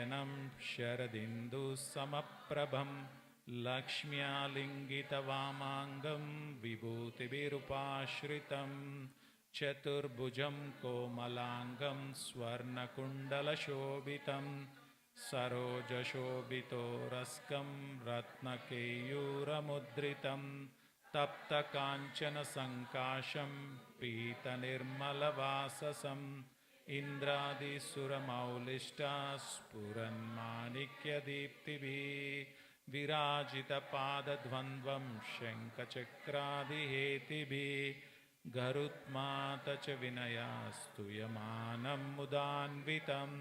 नयनं शरदिन्दुसमप्रभं लक्ष्म्यालिङ्गितवामाङ्गं विभूतिभिरुपाश्रितं चतुर्भुजं कोमलाङ्गं स्वर्णकुण्डलशोभितं सरोजशोभितोरस्कं रत्नकेयूरमुद्रितं तप्तकाञ्चनसङ्काशं पीतनिर्मलवाससम् इन्द्रादिसुरमौलिष्टा स्फुरन्माणिक्यदीप्तिभिः विराजितपादद्वन्द्वं शङ्खचक्रादिहेतिभिः गरुत्मात च विनया स्तूयमानं मुदान्वितं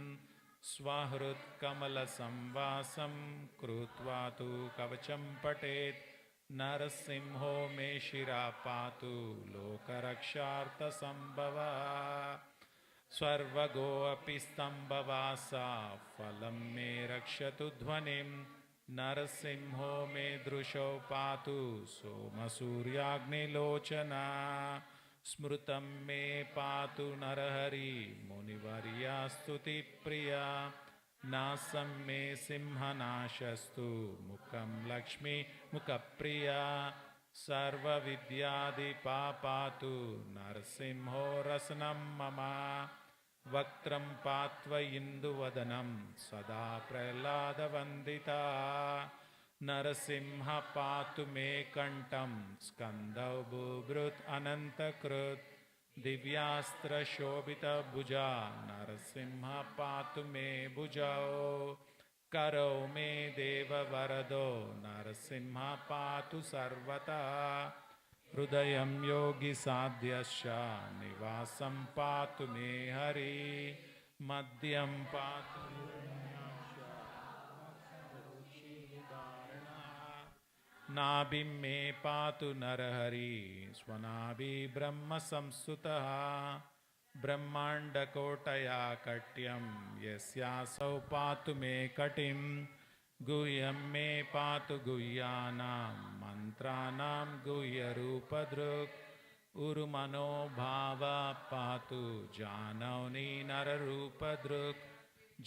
स्वहृत्कमलसंवासं कृत्वा तु कवचं पठेत् नरसिंहो मे शिरा पातु लोकरक्षार्थसम्भवः सर्वगोऽपि स्तम्भवासा फलं मे रक्षतु ध्वनिं नरसिंहो मे दृशो पातु सोमसूर्याग्निलोचना स्मृतं मे पातु नरहरि मुनिवर्या स्तुतिप्रिया नासं मे सिंहनाशस्तु मुखं लक्ष्मी मुखप्रिया सर्वविद्यादिपा पातु नरसिंहो रसनं मम वक्त्रं पात्व इन्दुवदनं सदा प्रह्लादवन्दिता नरसिंह पातु मे कण्ठं स्कन्दौ बुभृत् अनन्तकृत् दिव्यास्त्रशोभितभुजा नरसिंह पातु मे भुजौ करौ मे देववरदो नरसिंह पातु सर्वतः हृदयं योगिसाध्यश्च निवासं पातु मे हरि मध्यं पातु नाभिं मे पातु नरहरि स्वनाभि ब्रह्मसंस्तुतः ब्रह्माण्डकोटया कट्यं यस्यासौ पातु मे कटिं गुह्यं मे पातु गुह्यानां मन्त्राणां गुह्यरूपदृक् उर्मनोभावा पातु जानौनि नररूपदृक्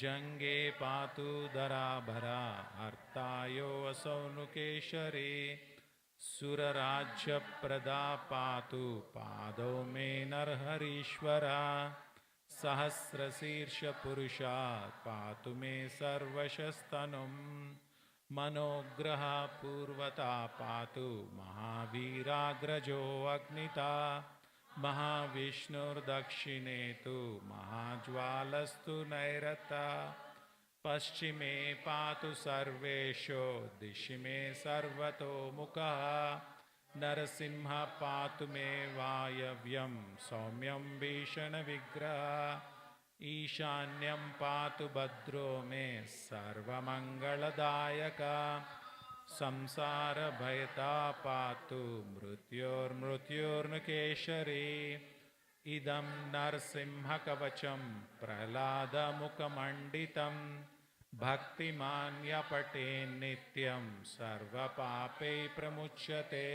जङ्गे पातु धराभरा हर्तायो असौनुकेशरे सुरराज्यप्रदा पातु पादौ मे नरहरीश्वरा सहस्रशीर्षपुरुषात् पातु मे सर्वशस्तनुं मनोग्रहपूर्वता पातु महावीराग्रजो अग्निता महाविष्णुर्दक्षिणे तु महाज्वालस्तु नैरता पश्चिमे पातु सर्वेषु दिशि मे सर्वतोमुखः नरसिंह पातु मे वायव्यं सौम्यं भीषणविग्रहः ईशान्यं पातु भद्रो मे सर्वमङ्गलदायकः संसारभयता पातु मृत्योर्मृत्योर्नुकेशरी इदं नरसिंहकवचं प्रह्लादमुखमण्डितं भक्तिमान्यपठेन्नित्यं सर्वपापै प्रमुच्यते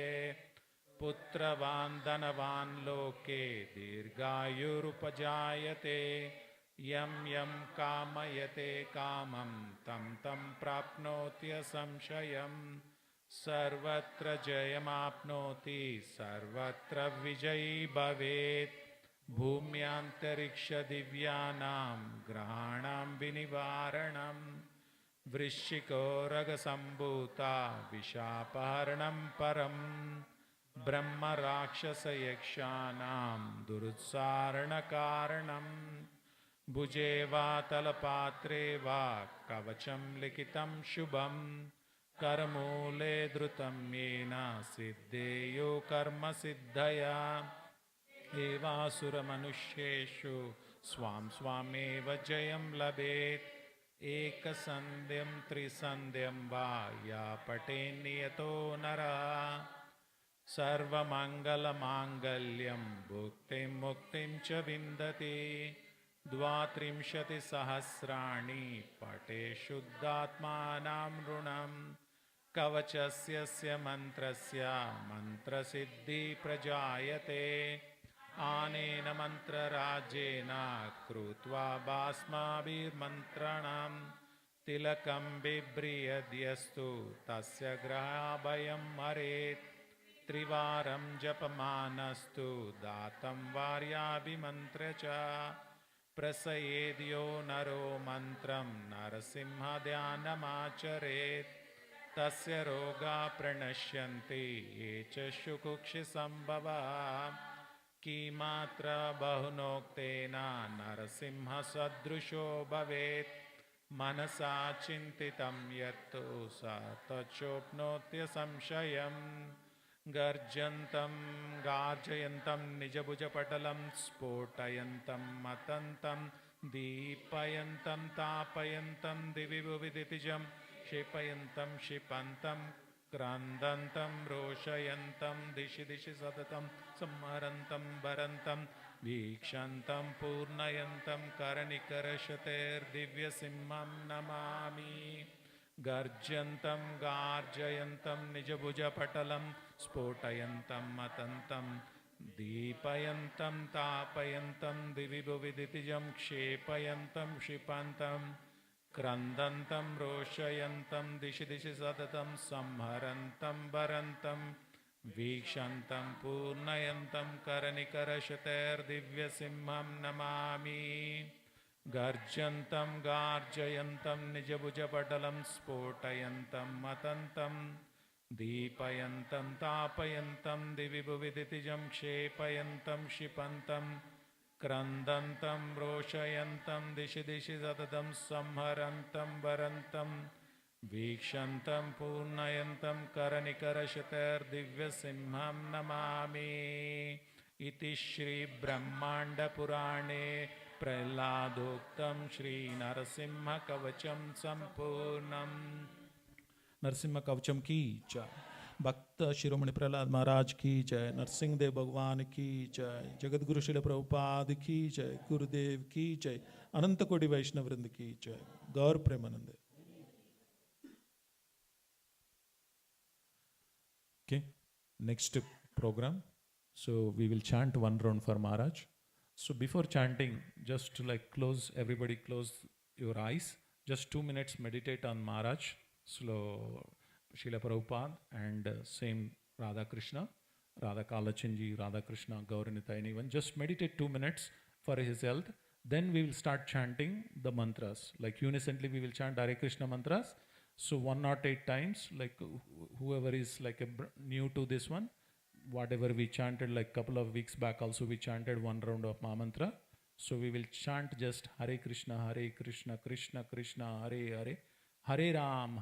पुत्रवान् धनवान् लोके दीर्घायुरुपजायते यं यं कामयते कामं तं तं प्राप्नोत्यसंशयम् सर्वत्र जयमाप्नोति सर्वत्र विजयी भवेत् भूम्यान्तरिक्षदिव्यानां ग्रहाणां विनिवारणं वृश्चिकोरगसम्भूता विशापहरणं परं ब्रह्मराक्षसयक्षाणां दुरुत्सारणकारणं भुजे वा तलपात्रे वा कवचं लिखितं शुभं करमूले धृतं येन सिद्धेयो कर्मसिद्धया एवासुरमनुष्येषु स्वां स्वामेव जयं लभेत् एकसन्ध्यं त्रिसन्ध्यं वा या पठेन्नियतो नरः सर्वमङ्गलमाङ्गल्यं भुक्तिं मुक्तिं च विन्दति 32 सहस्राणि पठे शुद्धात्मानां ऋणं कवचस्य मन्त्रस्य मन्त्रसिद्धि प्रजायते आनेन मन्त्रराजेन कृत्वा भस्माभिर्मन्त्रणं तिलकं बिभ्रियद्यस्तु तस्य ग्रहाभयं हरेत् त्रिवारं जपमानस्तु दातं वार्याभिमन्त्र्य च प्रसयेद्यो नरो मन्त्रं नरसिंहध्यानमाचरेत् तस्य रोगा प्रणश्यन्ति ये च शुकुक्षिसम्भवा किमात्र बहुनोक्तेन नरसिंहसदृशो भवेत् मनसा चिन्तितं यत्तु स तच्चोप्नोत्य संशयम् गर्जन्तं गार्जयन्तं निजभुजपटलं स्फोटयन्तं मतन्तं दीपयन्तं तापयन्तं दिवि भुवि दितिजं क्षिपयन्तं क्षिपन्तं क्रन्दन्तं रोषयन्तं दिशि दिशि सततं संहरन्तं भरन्तं वीक्षन्तं पूर्णयन्तं करनिकरशतेर्दिव्यसिंहं नमामि गर्जन्तं गार्जयन्तं निजभुजपटलं स्फोटयन्तं मतन्तं दीपयन्तं तापयन्तं दिवि भुवि दितिजं क्षेपयन्तं क्षिपन्तं क्रन्दन्तं रोषयन्तं दिशि दिशि सततं संहरन्तं भरन्तं वीक्षन्तं पूर्णयन्तं करनिकरशतेर्दिव्यसिंहं नमामि गर्जन्तं गार्जयन्तं निजभुजपटलं स्फोटयन्तं मतन्तं दीपयन्तं तापयन्तं दिवि भुवि दितिजं क्षेपयन्तं क्षिपन्तं क्रन्दन्तं रोषयन्तं दिशि दिशि सततं संहरन्तं भरन्तं वीक्षन्तं पूर्णयन्तं करनिकरशतेर्दिव्यसिंहं नमामि इति श्रीब्रह्माण्डपुराणे प्रह्लादोक्तं श्रीनरसिंहकवचं सम्पूर्णम्। नरसिंह कवचम की जय। भक्त शिरोमणि प्रहलाद महाराज की जय। नरसिंह देव भगवान की जय। जगत गुरु शिल प्रभुपाद की जय। गुरुदेव की जय। अनंत कोटि वैष्णव वृंद की जय। गौर Premanand. Okay, next program. So we will chant one round for Maharaj. So before chanting, just to like everybody close your eyes. Just 2 minutes meditate on Maharaj, slow Srila Prabhupada, and same Radha Krishna, Radha Kalachanji, Radha Krishna, Gauranita, anyone. Just meditate 2 minutes for his health. Then we will start chanting the mantras. Like unisonly we will chant Hare Krishna mantras. So 108 times, like whoever is like new to this one, whatever we chanted like couple of weeks back also we chanted one round of Mahamantra. So we will chant just Hare Krishna, Krishna Krishna, Hare Hare, Hare Ram,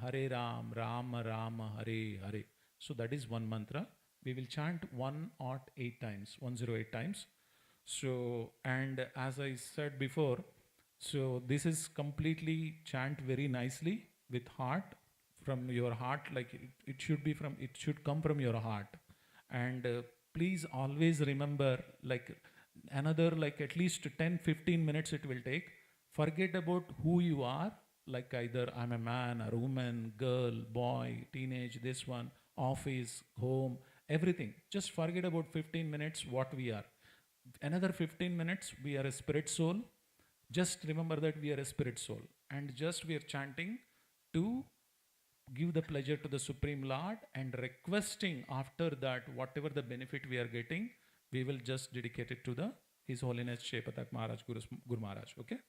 Rama Rama, Hare Hare. So that is one mantra. We will chant 108 times, 108 times. So, and as I said before, so this is completely chant very nicely with heart, from your heart, like it should be from, it should come from your heart. And please always remember, like another like at least 10-15 minutes it will take. Forget about who you are, like either I'm a man or woman, girl, boy, teenage, this one, office, home, everything. Just forget about 15 minutes what we are. Another 15 minutes we are a spirit soul. Just remember that we are a spirit soul, and just we are chanting to give the pleasure to the Supreme Lord, and requesting after that whatever the benefit we are getting, we will just dedicate it to the His Holiness Jayapataka Maharaj, Guru Maharaj. Okay,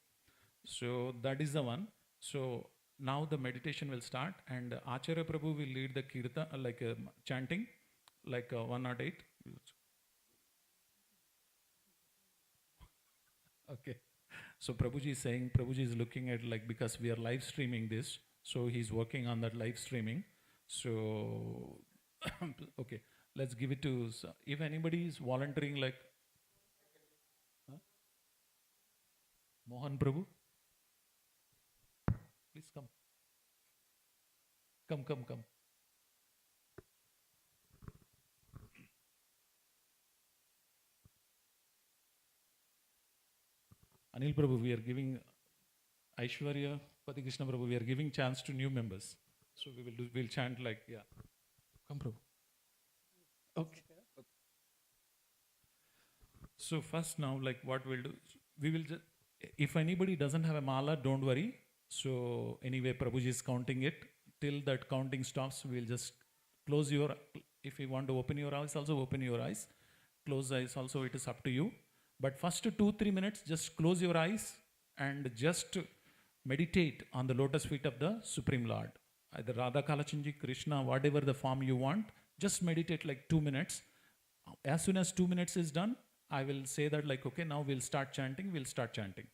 so that is the one. So now the meditation will start, and Acharya Prabhu will lead the kirtan, like chanting, like 108. Okay, so Prabhuji is saying, Prabhuji is looking at, like, because we are live streaming this, so he's working on that live streaming. So okay, let's give it to, if anybody is volunteering, like Mohan Prabhu, please come. Anil Prabhu, we are giving Aishwarya, Pati Krishna Prabhu, we are giving chance to new members. So we'll chant like, yeah. Come Prabhu. Okay. So first now, like what we'll do, we will just, if anybody doesn't have a mala, don't worry. So anyway, Prabhuji is counting it. Till that counting stops, we'll just close your, if you want to open your eyes, also open your eyes. Close eyes also, it is up to you. But first 2-3 minutes, just close your eyes and just meditate on the lotus feet of the Supreme Lord. Either Radha Kalachanji, Krishna, whatever the form you want, just meditate like 2 minutes. As soon as 2 minutes is done, I will say that like, okay, now we'll start chanting, we'll start chanting.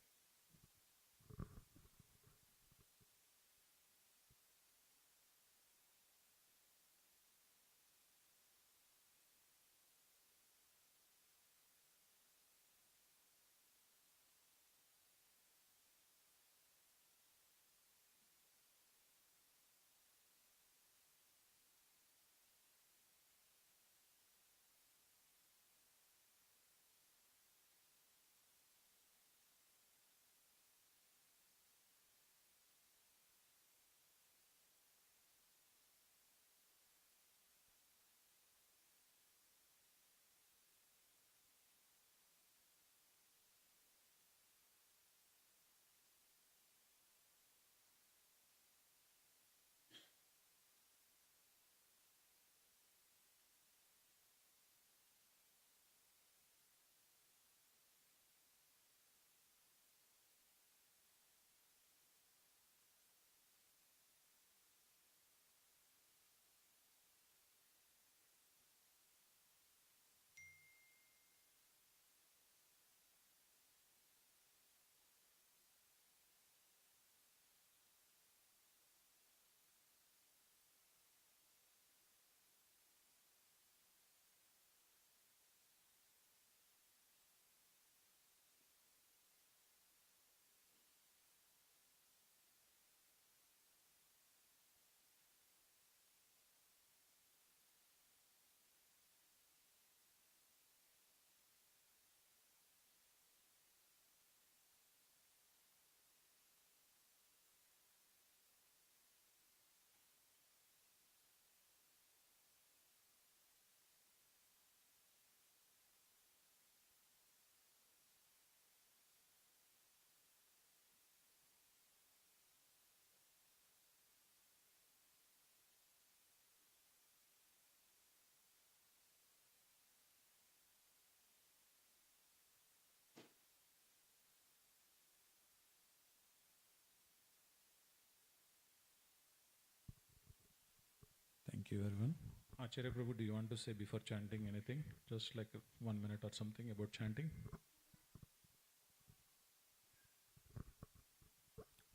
Thank you, everyone. Acharya Prabhu, do you want to say before chanting anything? Just like 1 minute or something about chanting?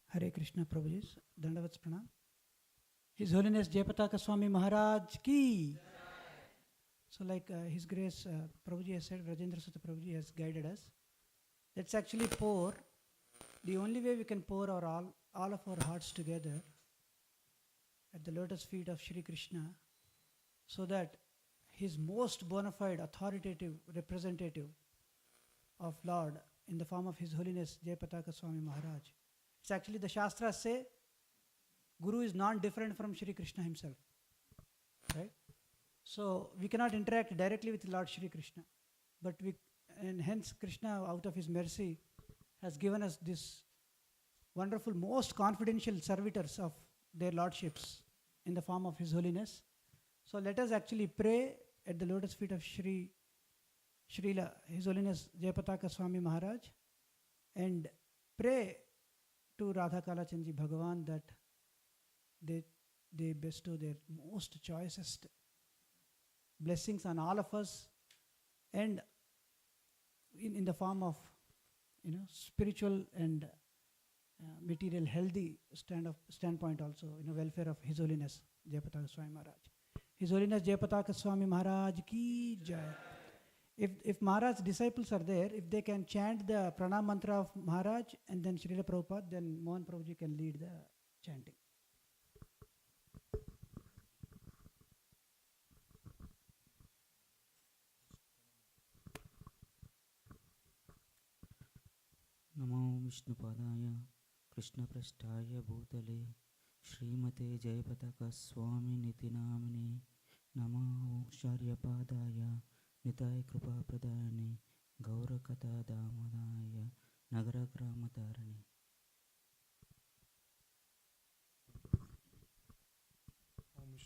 Hare Krishna Prabhuji, Dandavats Pranam. His Holiness Jayapataka Swami Maharaj ki. So like His Grace Prabhuji has said, Rajendra Sutta Prabhuji has guided us. Let's actually pour. The only way we can pour all of our hearts together at the lotus feet of Shri Krishna, so that His most bona fide, authoritative representative of Lord in the form of His Holiness Jayapataka Swami Maharaj. It's actually the Shastras say Guru is non-different from Shri Krishna himself, right? So we cannot interact directly with Lord Shri Krishna, but and hence Krishna, out of his mercy, has given us this wonderful, most confidential servitors of their lordships in the form of His Holiness. So let us actually pray at the lotus feet of Srila, His Holiness Jayapataka Swami Maharaj, and pray to Radha Kalachandji Bhagavan that they bestow their most choicest blessings on all of us, and in the form of spiritual and material healthy standpoint also, welfare of His Holiness Jayapataka Swami Maharaj. His Holiness Jayapataka Swami Maharaj ki jai. If Maharaj's disciples are there, if they can chant the pranam mantra of Maharaj and then Srila Prabhupada, then Mohan Prabhuji can lead the chanting. नमो विष्णुपादाय कृष्णपृष्ठाय भूतले श्रीमते जयपताका स्वामी नितिनामिने नमो आचार्यपादाय निताय कृपाप्रदायने गौरकथा दामोदाय नगरग्रामतारिणे.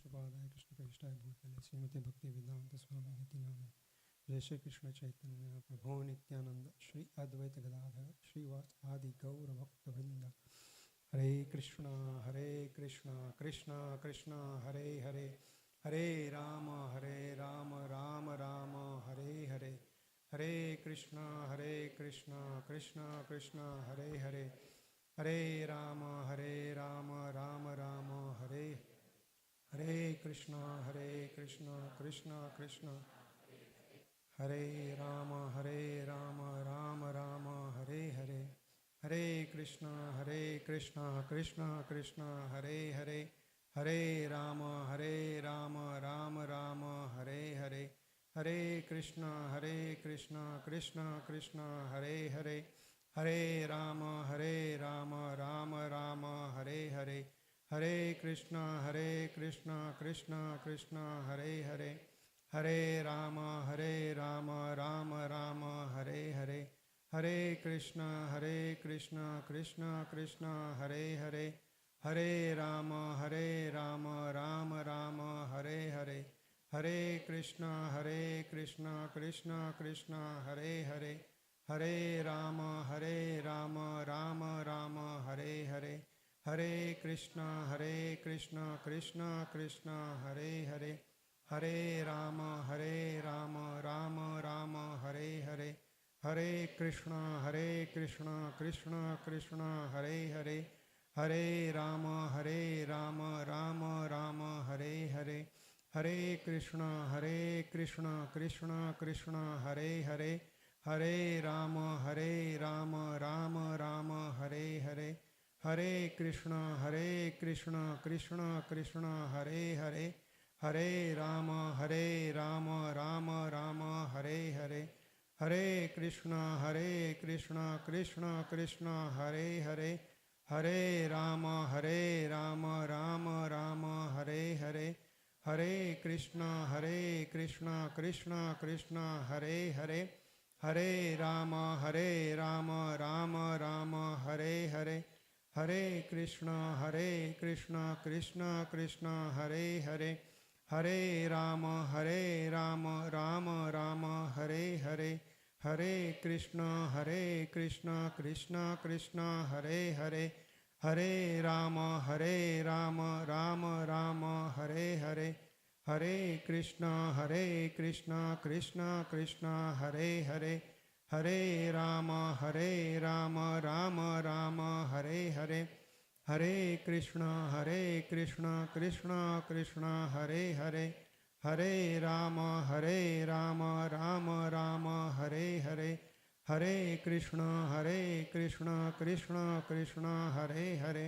विष्णुपादाय कृष्णप्रेष्ठाय भूतले श्रीमते भक्ति वेदांत स्वामी निति नामे। जय श्री कृष्ण चैतन्य प्रभो नित्यानंद श्री अद्वैत गदाधर श्रीवास आदि गौर भक्त वृंद। हरे कृष्णा कृष्णा कृष्णा हरे हरे, हरे राम राम राम हरे हरे, हरे कृष्णा कृष्णा कृष्णा हरे हरे, हरे राम राम राम हरे, हरे कृष्णा कृष्णा कृष्णा हरे राम राम राम हरे हरे, हरे कृष्णा कृष्णा कृष्णा हरे हरे, हरे राम राम राम हरे हरे, हरे कृष्णा कृष्णा कृष्णा हरे हरे, हरे राम राम राम हरे हरे, हरे कृष्णा कृष्णा कृष्णा हरे हरे, हरे राम राम राम हरे हरे, हरे कृष्णा कृष्णा कृष्णा हरे हरे, हरे राम राम राम हरे हरे, हरे कृष्णा कृष्णा कृष्णा हरे हरे, हरे राम राम राम हरे हरे, हरे कृष्णा कृष्णा कृष्णा हरे हरे, हरे राम राम राम हरे हरे, हरे कृष्णा कृष्णा कृष्णा हरे हरे, हरे राम राम राम हरे हरे, हरे कृष्णा कृष्णा कृष्णा हरे हरे, हरे राम राम राम हरे हरे, हरे कृष्णा कृष्णा कृष्णा हरे हरे, हरे राम राम राम हरे हरे, हरे कृष्णा कृष्णा कृष्णा हरे हरे, हरे राम राम राम हरे हरे, हरे कृष्णा कृष्णा कृष्णा हरे हरे, हरे राम राम राम हरे हरे, हरे कृष्णा कृष्णा कृष्णा हरे हरे, हरे राम राम राम हरे हरे, हरे कृष्णा कृष्णा कृष्णा हरे हरे, हरे राम राम राम हरे हरे, हरे कृष्णा कृष्णा कृष्णा हरे हरे, हरे राम राम राम हरे हरे, हरे कृष्णा कृष्णा कृष्णा हरे हरे, हरे राम राम राम हरे हरे, हरे कृष्णा कृष्णा कृष्णा हरे हरे,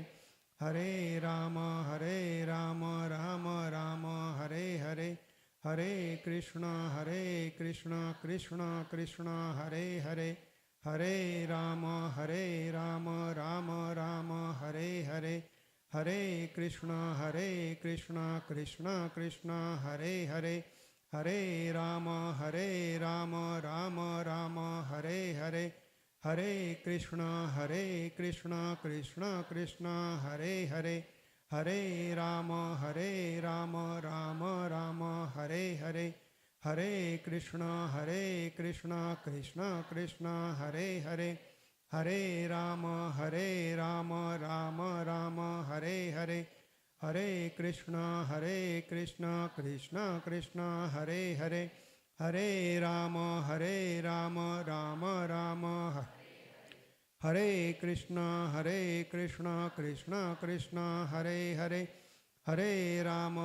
हरे राम राम राम हरे हरे, हरे कृष्णा कृष्णा कृष्णा हरे हरे, हरे राम राम राम हरे हरे, हरे कृष्णा कृष्णा कृष्णा हरे हरे, हरे राम राम राम हरे हरे, हरे कृष्णा कृष्णा कृष्णा हरे हरे, हरे राम राम राम हरे हरे, हरे कृष्णा कृष्णा कृष्णा हरे हरे, हरे राम राम राम हरे हरे, हरे कृष्णा कृष्णा कृष्णा हरे हरे, हरे राम राम राम हरे कृष्णा कृष्णा कृष्णा हरे हरे, हरे राम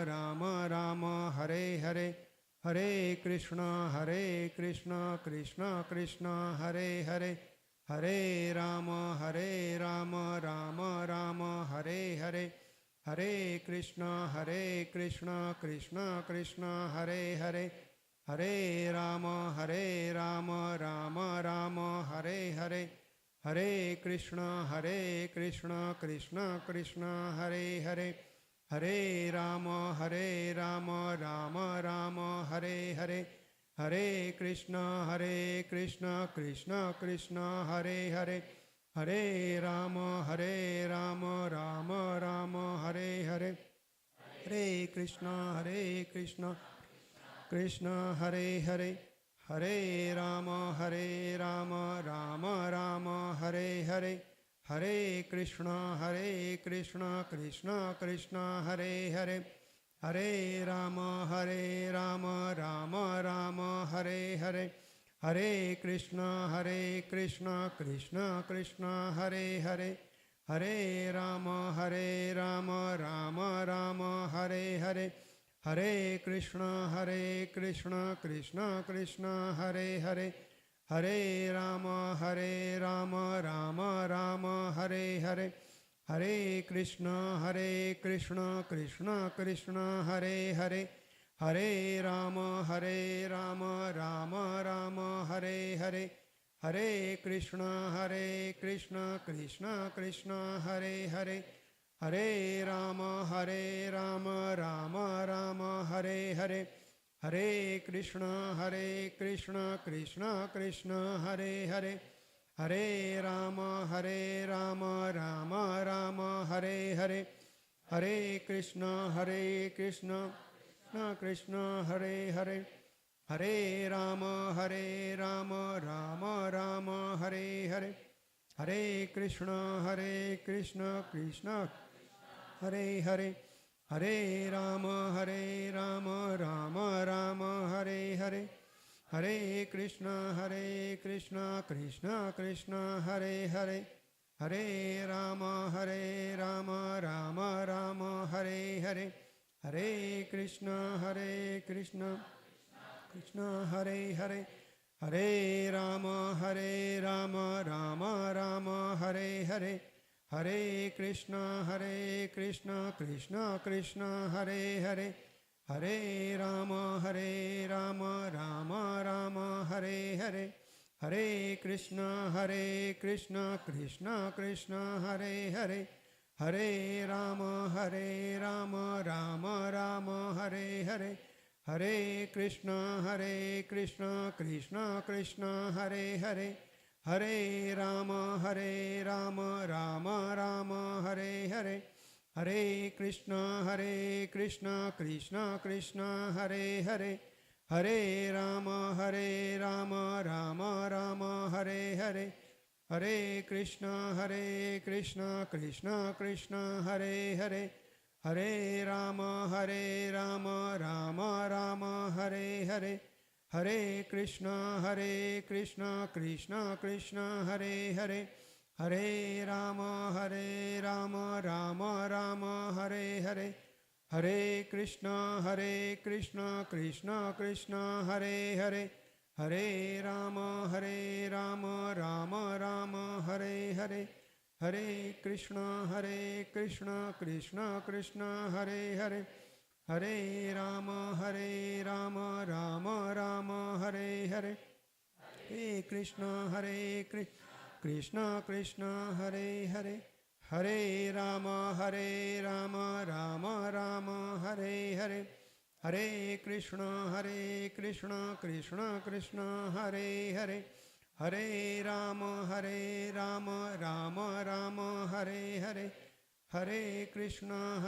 राम राम हरे हरे, हरे कृष्णा कृष्णा कृष्णा हरे हरे, हरे राम राम राम हरे हरे, हरे कृष्णा कृष्णा कृष्णा हरे हरे, हरे राम राम राम हरे हरे, हरे कृष्णा कृष्णा कृष्णा हरे हरे, हरे राम राम राम हरे हरे, हरे कृष्णा कृष्णा कृष्णा हरे हरे, हरे Ram Ram Ram Hare Hare, Hare Krishna, Krishna Hare Hare, Hare Rama, Rama Rama, Hare Hare, Hare Krishna, Krishna Krishna Hare Hare, Hare Rama, Rama Rama, Hare Hare, Hare Krishna, Krishna Krishna Hare Hare, Hare Rama, Rama Rama, Hare Hare, Hare Krishna, Krishna Krishna Hare Hare, Hare Rama, Rama Rama, Hare Hare, Hare Krishna, Krishna Krishna Hare Hare, Hare Rama, Rama Rama, Hare Hare, Hare Krishna, Krishna Krishna Hare Hare, Hare Rama, Rama Rama, Hare Hare, Hare Krishna, Krishna Krishna Hare Hare, Hare Rama, Rama Rama, Hare Hare, Hare Krishna, Krishna Krishna Hare Hare, Hare Rama, Rama Rama, Hare Hare, Hare Krishna, Krishna Hare Hare, Hare Rama, Rama Rama, Hare Hare, Hare Krishna, Krishna Krishna Hare Hare, Hare Rama, Rama Rama, Hare Hare, Hare Krishna, Krishna Hare Hare, Hare Rama, Rama Rama, Hare Hare, Hare Krishna, Krishna Krishna Hare Hare, Hare Rama, Rama Rama, Hare Hare, Hare Krishna, Krishna Krishna Hare Hare, Hare Rama, Rama Rama, Hare Hare, Hare Krishna, Krishna Krishna Hare Hare, Hare Rama, Rama Rama, Hare Hare, Hare Krishna, Krishna Krishna Hare Hare, Hare Rama, Rama Rama, Hare Hare, Hare Krishna, Krishna Krishna Hare Hare, Hare Rama, Rama Rama, Hare Hare, Hare Krishna, Krishna Krishna Hare Hare, Hare Rama, Rama Rama, Hare Hare, Hare Krishna, Krishna Krishna Hare Hare, Hare Rama, Rama Rama, Hare Hare, Hare Krishna, Krishna Krishna Hare Hare, Hare Rama, Rama Rama, Hare Hare, Hare Krishna, Krishna Krishna Hare Hare, Hare Rama, Rama Rama, Hare Hare, Hare Krishna, Krishna Krishna Hare Hare, Hare Rama, Rama Rama, Hare Hare, Hare Krishna,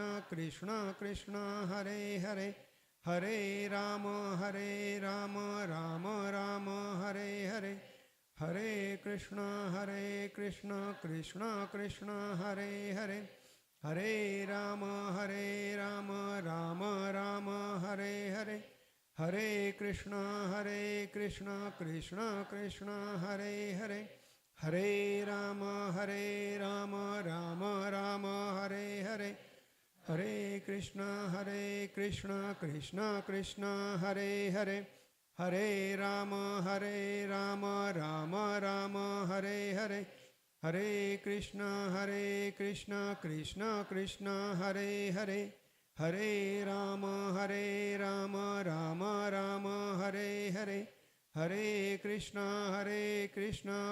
Krishna Krishna Hare Hare, Hare Rama, Rama Rama, Hare Hare, Hare Krishna, Krishna Krishna Hare Hare, Hare Rama, Rama Rama, Hare Hare, Hare Krishna, Krishna Krishna Hare Hare, Hare Rama, Rama Rama, Hare Hare, Hare Krishna, Krishna Krishna Hare Hare, Hare Rama, Rama Rama, Hare Hare, Hare Krishna, Krishna Krishna Hare Hare, Hare Rama, Rama Rama, Hare Hare, Hare Krishna,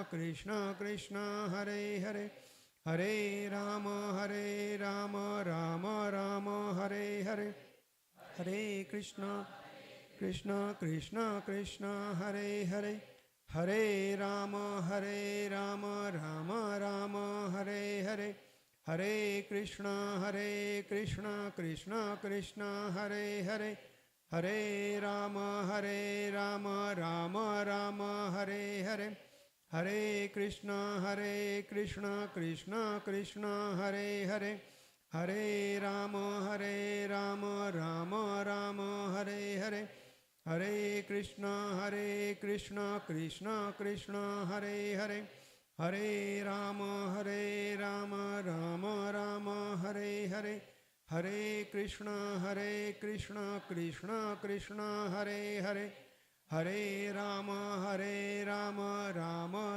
Krishna Krishna Hare Hare, Hare Rama, Rama Rama, Hare Hare, Hare Krishna, Krishna Krishna Hare Hare, Hare Rama, Rama Rama, Hare Hare, Hare Krishna Krishna Krishna Hare Hare, Hare Rama Rama Rama Hare Hare, Hare Krishna Krishna Krishna Hare Hare, Hare Rama Rama Rama Hare Hare, Hare Krishna Krishna Krishna Hare Hare, Hare Rama Rama Rama Hare Hare, Hare Krishna Krishna Krishna Hare Hare, Hare Rama Rama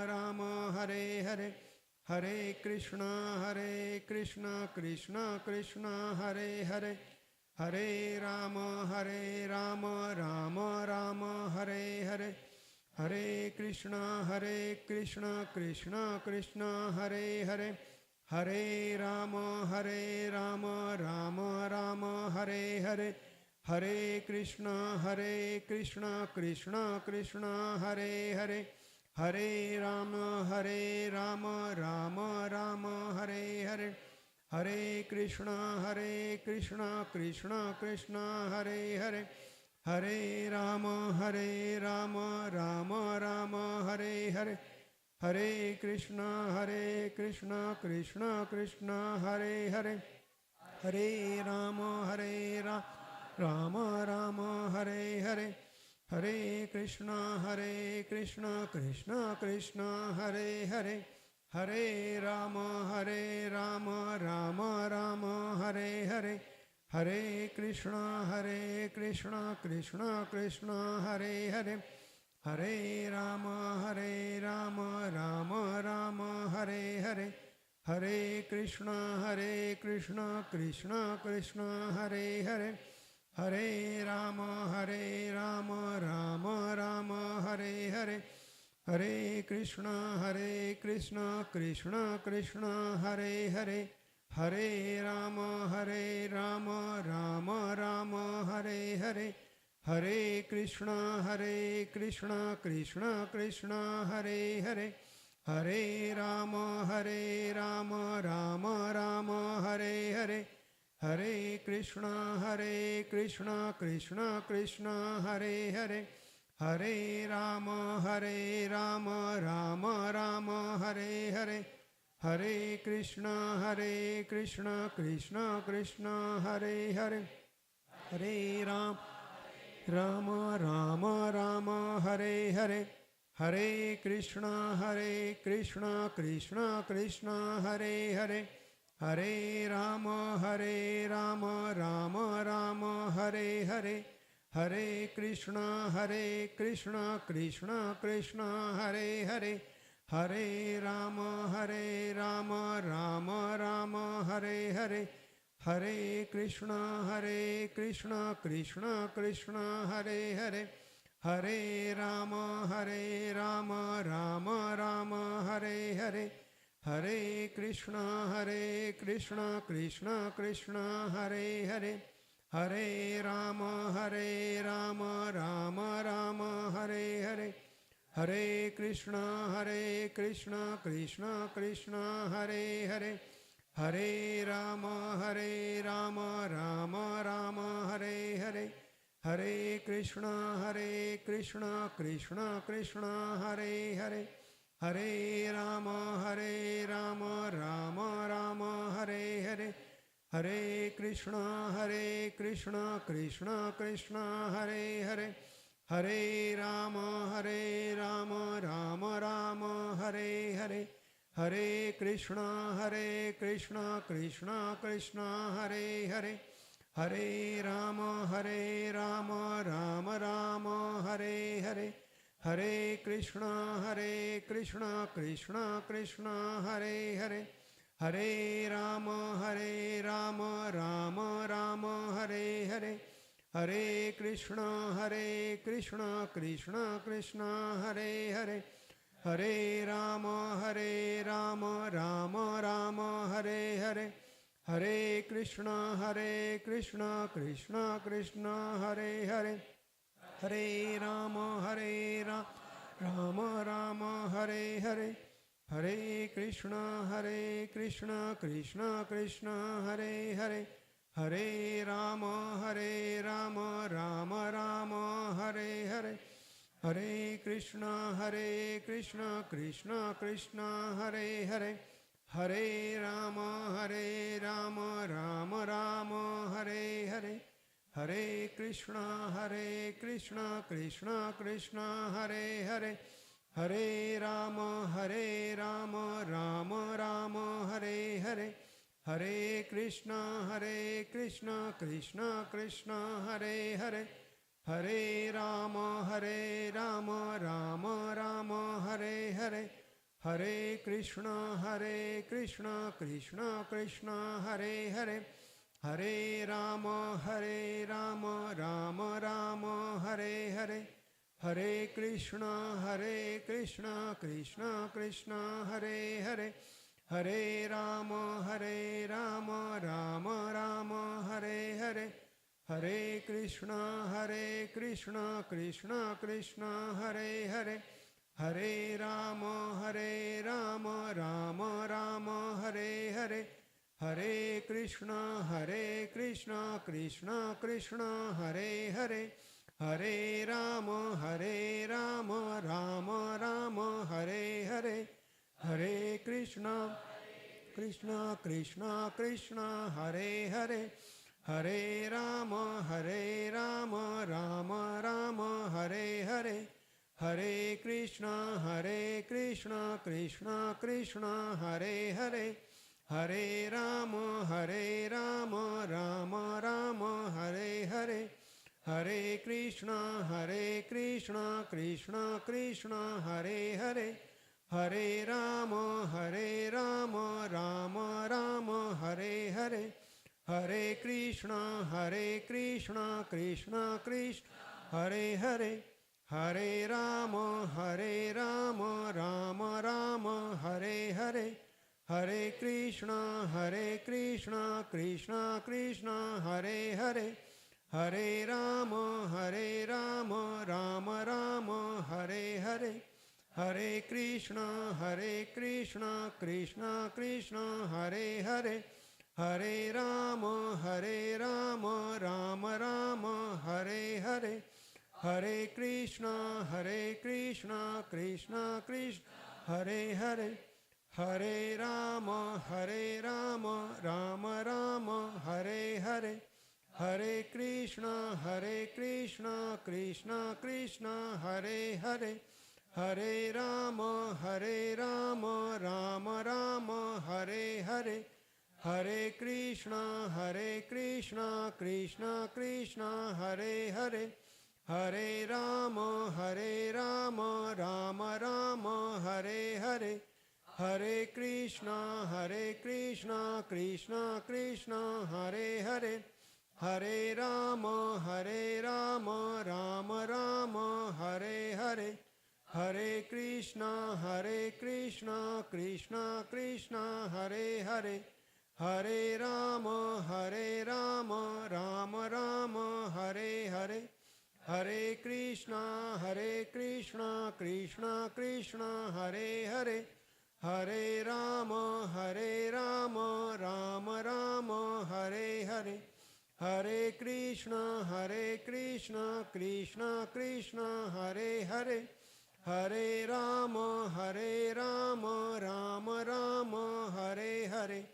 Rama Hare Hare, Hare Krishna Krishna Krishna Hare Hare, Hare Rama Rama Rama Hare Hare, Hare Krishna Krishna Krishna Hare Hare, Hare Rama Rama Rama Hare Hare, Hare Krishna Krishna Krishna Hare Hare, Hare Rama Rama Rama Hare Hare, Hare Krishna Krishna Hare Hare, Hare Rama Rama Rama Hare Hare, Hare Krishna Krishna Hare Hare, Hare Rama Rama Rama Hare Hare, Hare Krishna Krishna Krishna Hare Hare, Hare Rama Rama Rama Hare Hare, Hare Krishna Krishna Krishna Hare Hare, Hare Rama Rama Rama Hare Hare, Hare Krishna Krishna Hare Hare, Hare Rama Rama Rama Hare Hare, Hare Krishna Krishna Hare Hare, Hare Rama Rama Rama Hare Hare, Hare Krishna Krishna Hare Hare, Hare Rama Rama Rama Hare Hare, Hare Krishna Krishna Hare Hare, Hare Rama Rama Rama Hare Hare, Hare Krishna Krishna Hare Hare, Hare Rama Rama Hare Hare, Hare Krishna Krishna Hare Hare, Hare Rama Rama Rama Hare Hare, Hare Krishna Krishna Hare Hare, Hare Rama Rama Rama Hare Hare, Hare Krishna Krishna Hare Hare, Hare Rama Rama Rama Hare Hare, Hare Krishna Krishna Hare Hare, Hare Rama Rama Rama Hare Hare, Hare Krishna Krishna Hare Hare, Hare Rama Rama Rama Hare Hare, Hare Krishna Krishna Hare Hare, Hare Rama Rama Rama Hare Hare, Hare Krishna Krishna Hare Hare, Hare Rama Rama Rama Hare Hare, Hare Krishna Krishna Hare Hare, Hare Rama Rama Rama Hare Hare, Hare Krishna Krishna Hare Hare, Hare Rama Rama Rama Hare Hare, Hare Krishna Krishna Hare Hare, Hare Rama Rama Rama Hare Hare, Hare Krishna Krishna Hare Hare, Hare Rama Rama Rama Hare Hare, Hare Krishna Krishna Krishna Hare Hare, Hare Rama Rama Rama Hare Hare, Hare Krishna Krishna Krishna Hare Hare, Hare Rama Rama Rama Hare Hare, Hare Krishna Krishna Krishna Hare Hare, Hare Rama Rama Rama Hare Hare, Hare Krishna Krishna Krishna Hare Hare, Hare Rama Rama Rama Hare Hare, Hare Krishna Krishna Krishna Hare Hare, Hare Rama Rama Rama Hare Hare, Hare Krishna Krishna Krishna Hare Hare, Hare Rama Rama Rama Hare Hare, Hare Krishna Krishna Krishna Hare Hare, Hare Rama Rama Rama Hare Hare, Hare Krishna Krishna Krishna Hare Hare, Hare Rama Rama Rama Hare Hare, Hare Krishna Krishna Krishna Hare Hare, Hare Rama Rama Rama Hare Hare, Hare Krishna Krishna Krishna Hare Hare, Hare Rama Rama Rama Hare Hare, Hare Krishna Krishna Krishna Hare Hare, Hare Rama Rama Rama Hare Hare, Hare Krishna Krishna Krishna Hare Hare, Hare Rama Rama Rama Hare Hare, Hare Krishna Krishna Krishna Hare Hare, Hare Rama Rama Rama Hare Hare, Hare Krishna Krishna Krishna Hare Hare, Hare Rama Rama Rama Hare Hare, Hare Krishna Krishna Krishna Hare Hare, Hare Rama Rama Rama Hare Hare, Hare Krishna Krishna Krishna Hare Hare, Hare Rama Rama Rama Hare Hare, Hare Krishna Krishna Krishna Hare Hare, Hare Rama Rama Rama Hare Hare, Hare Krishna Krishna Krishna Hare Hare, Hare Rama Rama Rama Hare Hare, Hare Krishna Krishna Krishna Hare Hare, Hare Rama Rama Rama Hare Hare, Hare Krishna Krishna Krishna Hare Hare, Hare Rama Rama Rama Hare Hare, Hare Krishna Krishna Krishna Hare Hare, Hare Rama Rama Rama Hare Hare,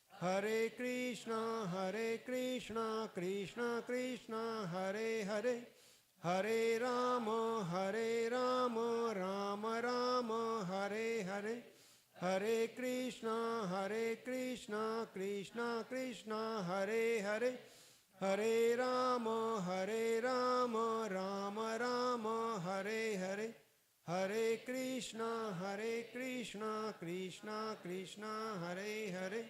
Hare Krishna Krishna Krishna Hare Hare, Hare Rama Rama Rama Hare Hare, Hare Krishna Krishna Krishna Hare Hare, Hare Rama Rama Rama Hare Hare, Hare Krishna Krishna Krishna Hare Hare,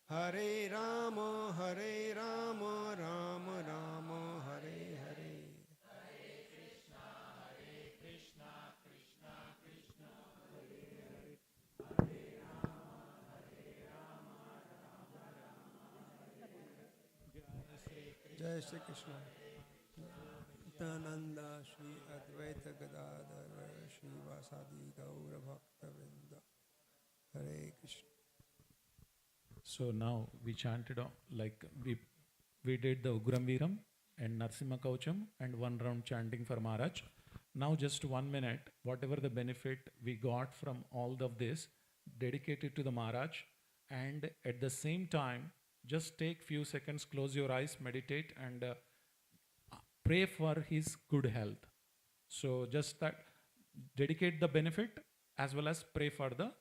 Hare Rama Rama Rama Hare Hare. Jai Shri Krishna. Nityananda Shri Advaita Gadadhara Shri Vasadi Gaura Bhakta Vrinda Hare Krishna. So now we chanted like we did the Ugram Viram and Narsimha Kaucham and one round chanting for Maharaj. Now just 1 minute, whatever the benefit we got from all of this, dedicate it to the Maharaj, and at the same time, just take few seconds, close your eyes, meditate, and pray for his good health. So just that, dedicate the benefit as well as pray for the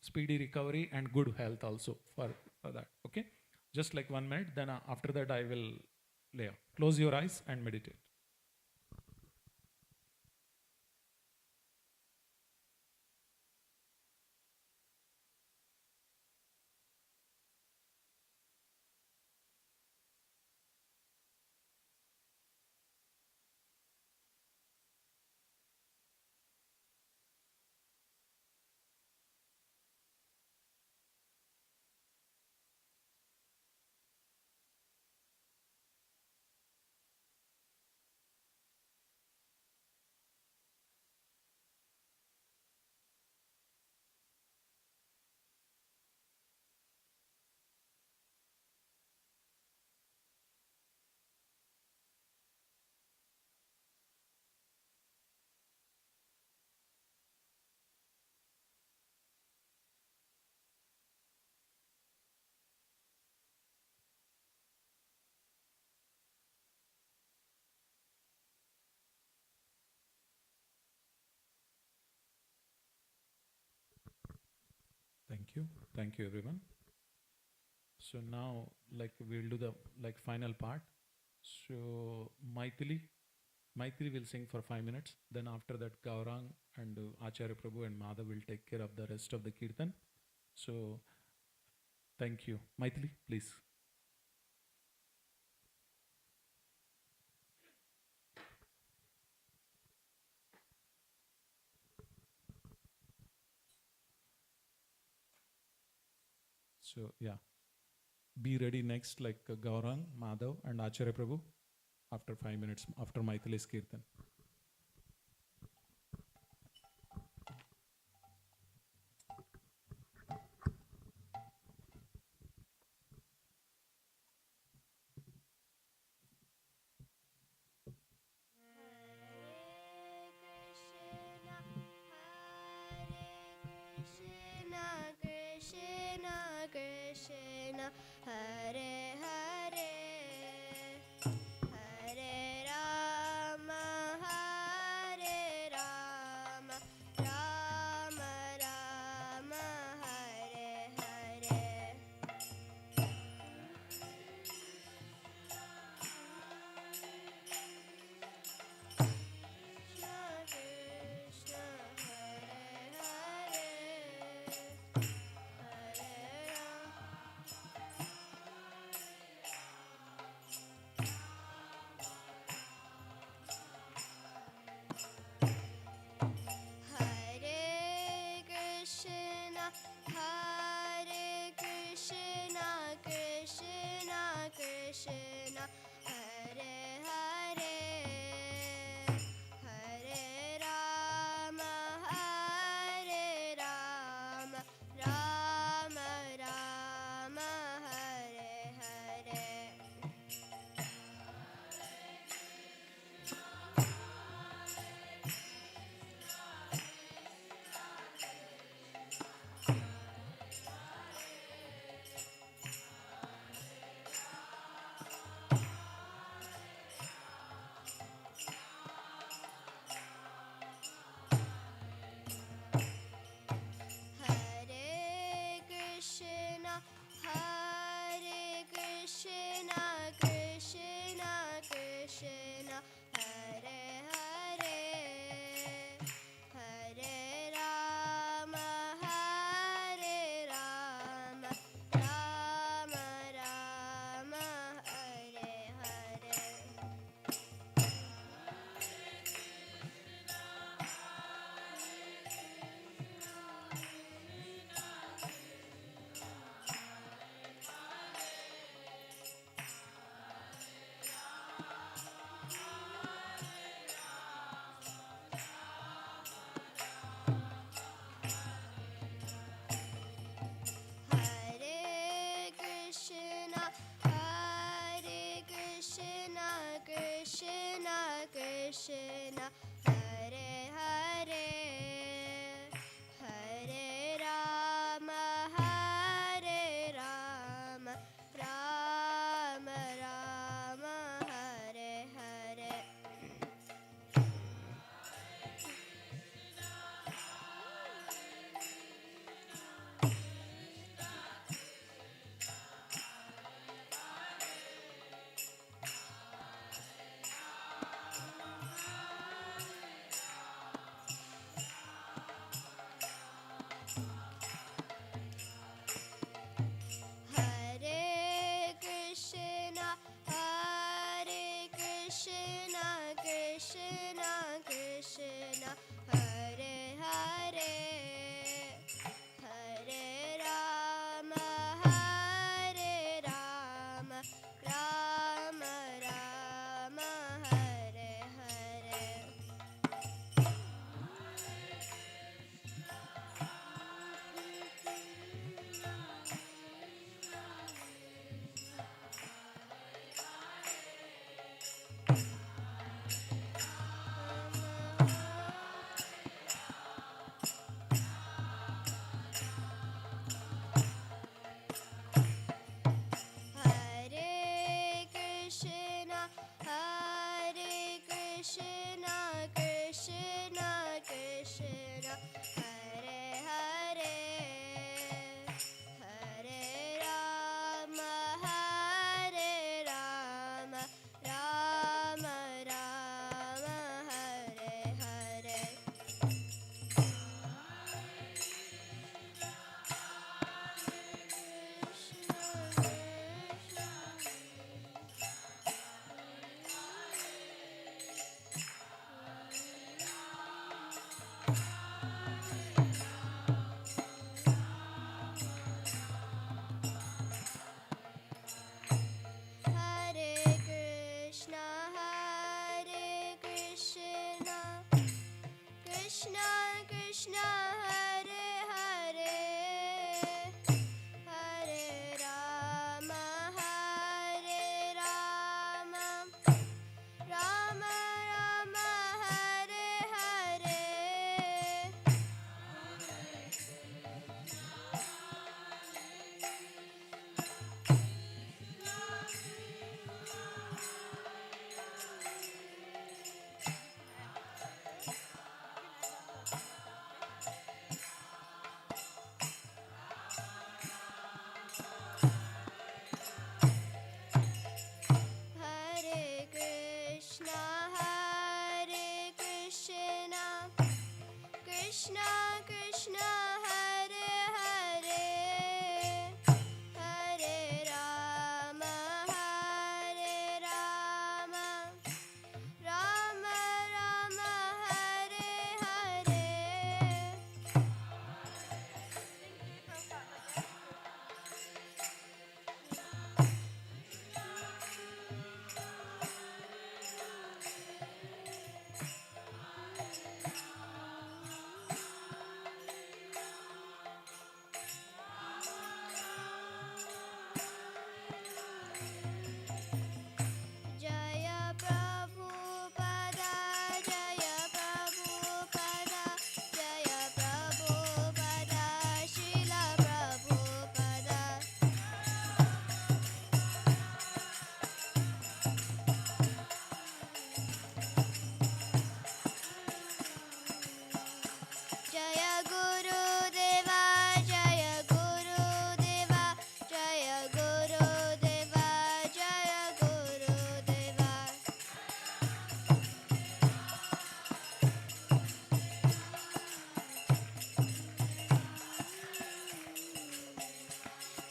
speedy recovery and good health also for that. Okay, just like 1 minute. Then after that, I will lay out. Close your eyes and meditate. Thank you everyone. So now like we'll do the like final part. So Maithili will sing for 5 minutes. Then after that, Gaurang and Acharya Prabhu and Madhav will take care of the rest of the kirtan. So thank you. Maithili, please. So yeah, be ready next like Gaurang, Madhav and Acharya Prabhu after 5 minutes after Maithili's kirtan. Hare Hare, Hare Rama, Hare Rama, Rama Rama, Hare Hare. Krishna Krishna, Hare Hare, Hare Rama. Hare Krishna, Krishna Krishna, Hare Hare, Hare Rama, Rama Rama, Hare Hare. Hare Krishna, Krishna Krishna, Hare Hare, Hare Rama, Rama Rama, Hare Hare.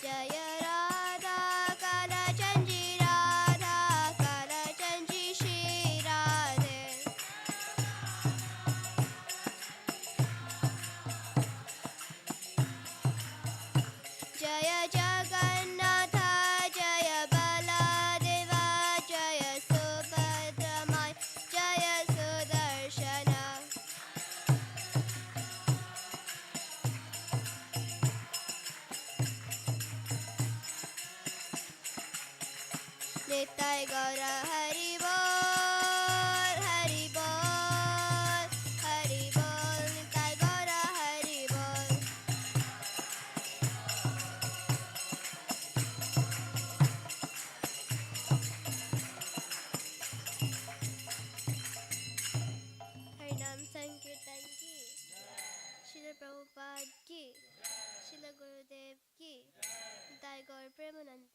Jaya Radha Kala Chanji Radha Kala Chanji Shri Radhe Jaya Jagannatha Jaya Baladeva Jaya Subhadramai Jaya Sudarshana Nitai Gaura Hari Bol Hari Bol Hari Bol Nitai Gaura Hari Bol Harinam Sankirtan ki Srila Prabhupada ki Srila Gurudev ki Nitai Gaur Premanande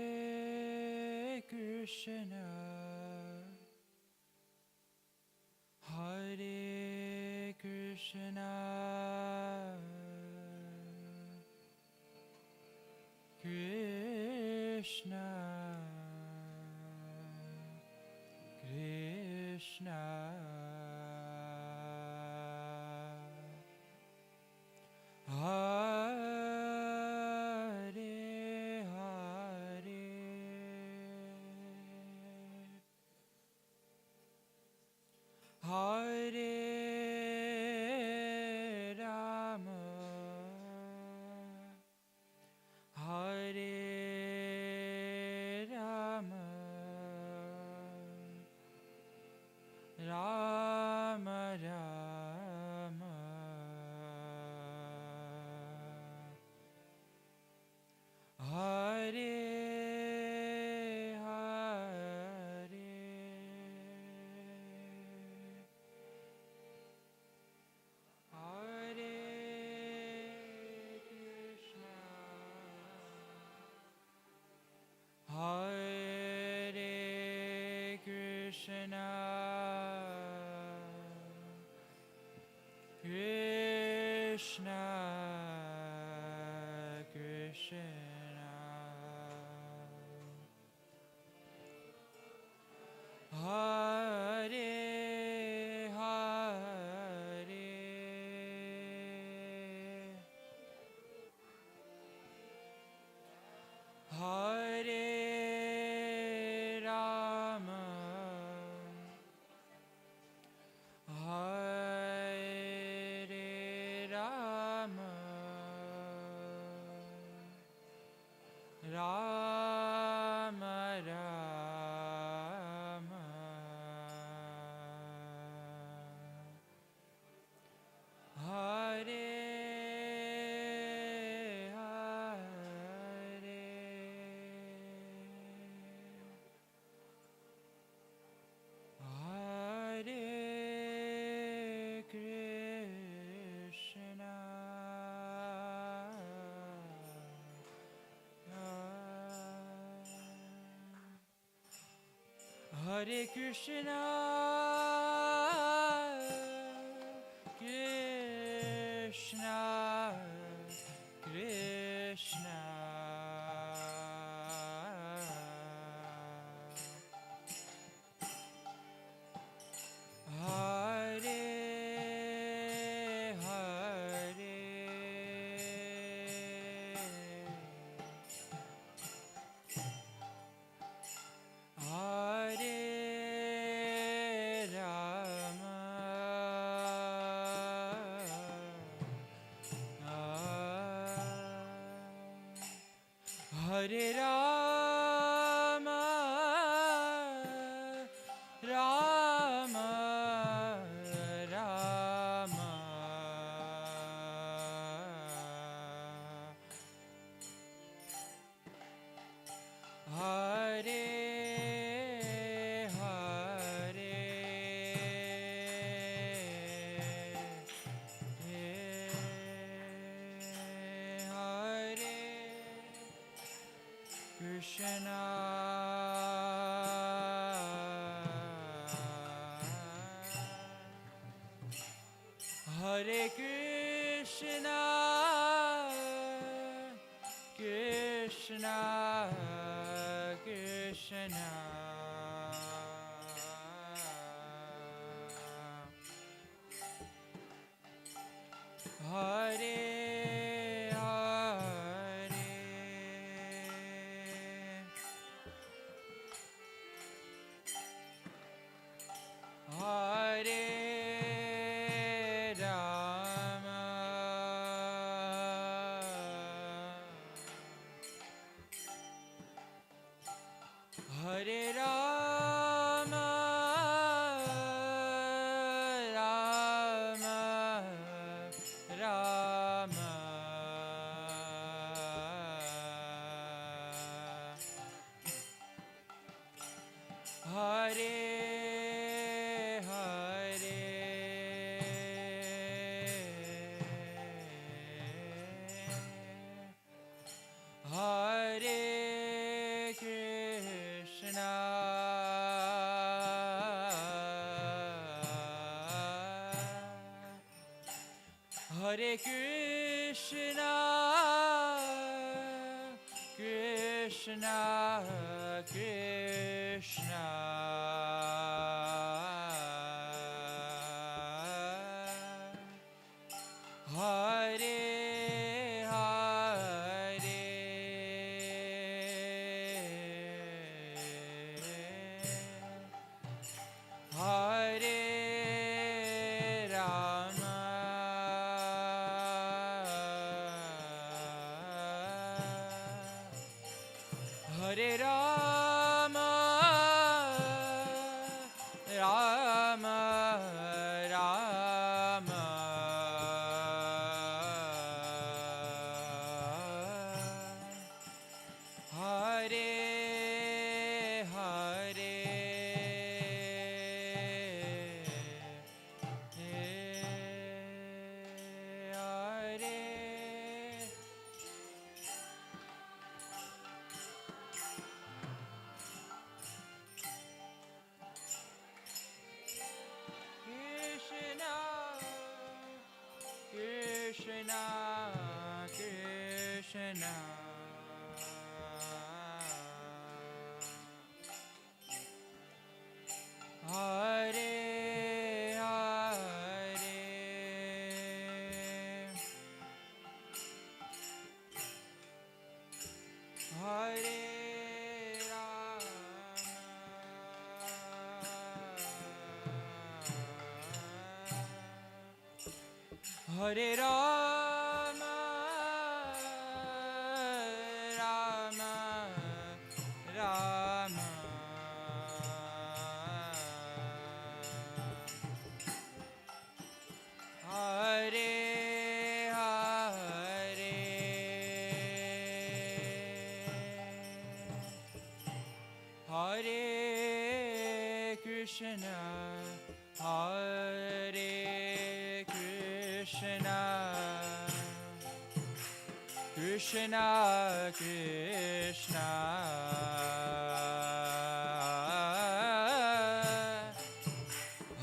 Hare Krishna, Hare Krishna, Krishna, Krishna, Hare Hare, Hare Rama, Hare Rama, Rama Rama, Hare Hare, Hare Krishna, Hare Krishna, Hare Krishna, Krishna, Krishna, Hare Hare, Hare Rama, Hare Rama, Rama, Rama, Hare Krishna, Hare Krishna, Krishna, Krishna, Hare Hare Rama, Hare Rama, Rama, Rama, Hare Hare Krishna, Hare Krishna, Krishna, Krishna, Hare Hare Rama, Hare Rama, Hare Rama, Rama, Rama, Hare Hare, Hare Krishna, Hare Krishna, Krishna Krishna,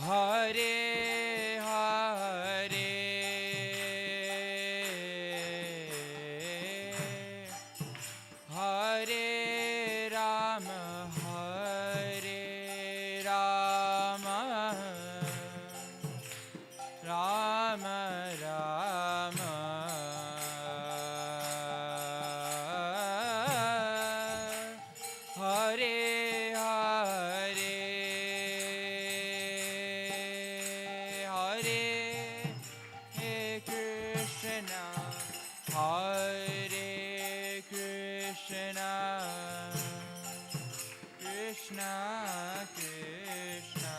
Hare Hare, Hare Rama, Hare Rama, Rama Rama, Hare Hare, Hare Krishna, Hare Krishna, Krishna Krishna,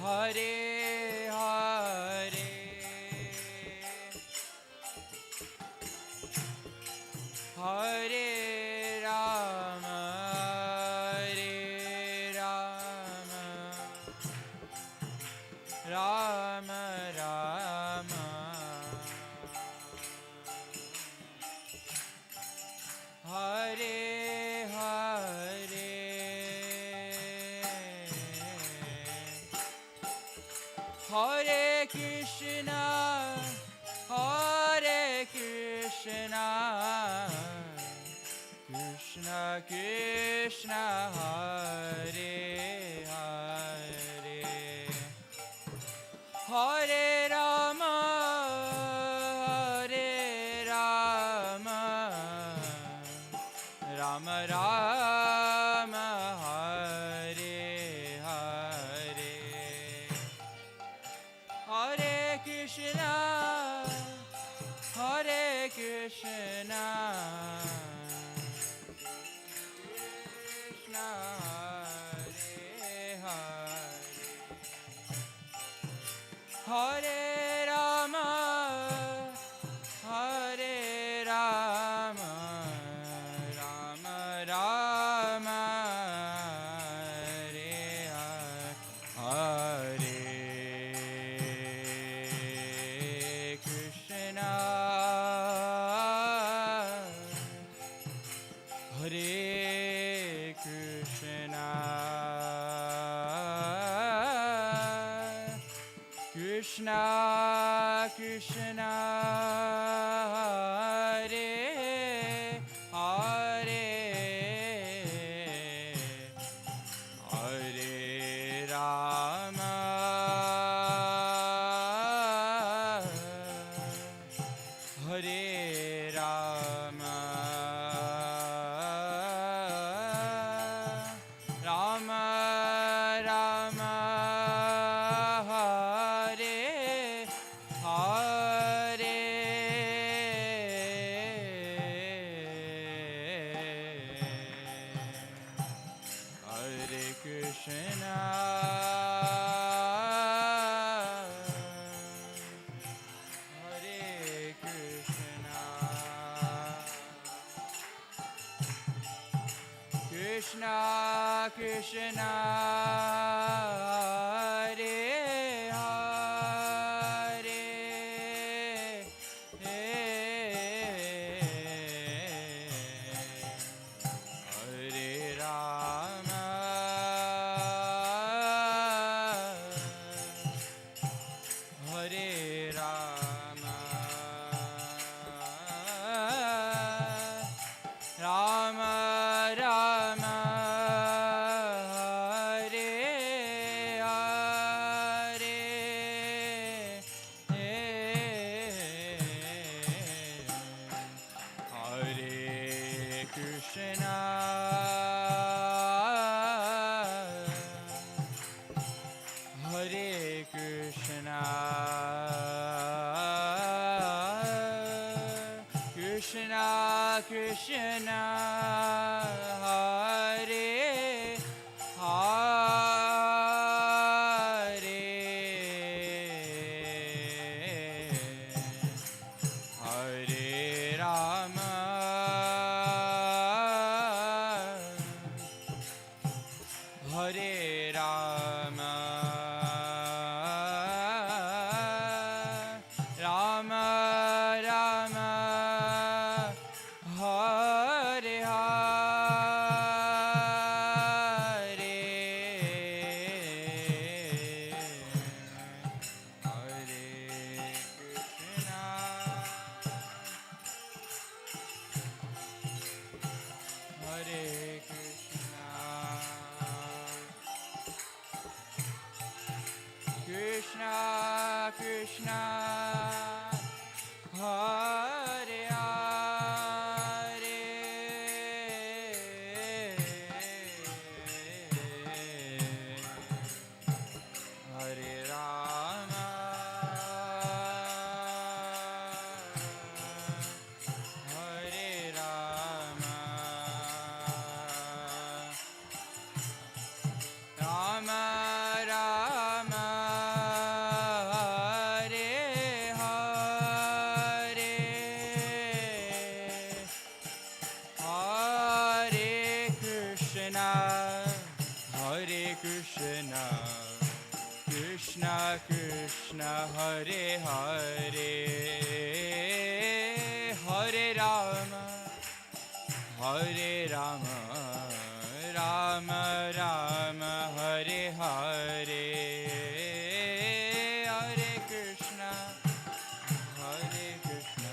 Hare Hare, Hare Rama, Hare Rama, Rama Rama, Hare Hare, Hare Krishna, Hare Krishna, Krishna Krishna, Hare Hare, Hare Rama, Hare Rama, Rama Rama, Hare Hare, Hare Krishna, Hare Krishna, Krishna Hare Hare, Hare Rama, Hare Rama, Rama Rama, Hare Hare, Krishna, Hare Krishna, Krishna Krishna, Hare Hare, Hare Rama, Hare Rama, Rama Rama, Hare Hare, Hare Krishna, Hare Krishna, Krishna Krishna, Hare Hare, Hare Rama, Krishna, Hare Hare, Hare Rama, Hare Rama, Rama Rama, Hare Hare, Hare Krishna, Hare Krishna,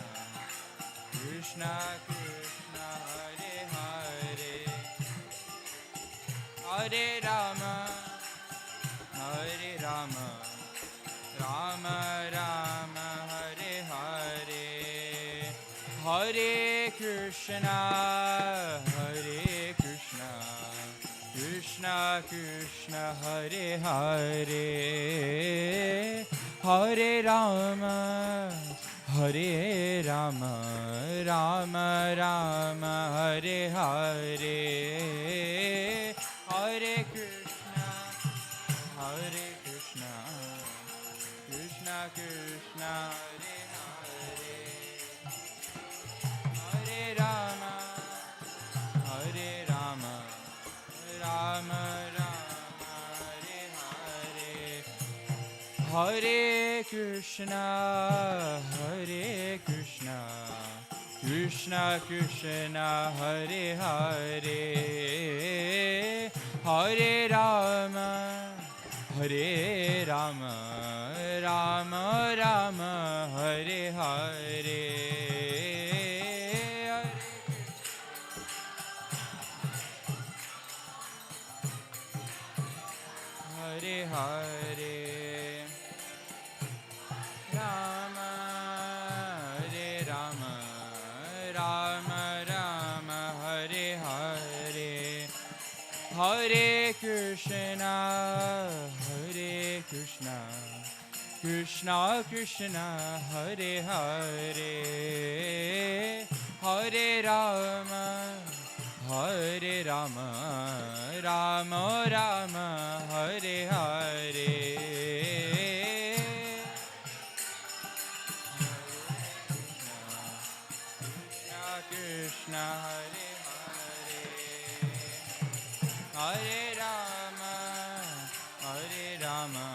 Krishna Krishna, Hare Hare, Hare Rama, Hare Rama, Rama Rama, Hare Hare, Hare Krishna, Hare Krishna, Krishna Krishna, Hare Hare, Hare Rama, Hare Rama, Rama Rama, Hare Hare, Hare Krishna, Hare Krishna, Krishna Krishna, Hare Hare, Hare Rama, Hare Rama, Rama Rama, Hare Hare, Hare Krishna, Hare Krishna, Krishna Krishna, Hare Hare, Hare Rama, Hare Rama, Rama Rama, Hare Hare, Hare Krishna, Hare Krishna, Krishna Krishna, Hare Hare, Hare Rama, Hare Rama, Rama Rama, Hare Hare, Hare Krishna, Hare Krishna, Krishna Krishna, Hare Hare, Hare Rama, Hare Rama, Rama Rama, Hare Hare, Hare Hare, Rama, Hare Rama, Rama Rama, Hare Hare, Hare Krishna, Hare Krishna, Krishna Krishna, Hare Hare, Hare Rama, Hare Rama, Rama Rama, Hare Hare, Krishna Krishna, Hare Hare, Hare Rama, Hare Rama,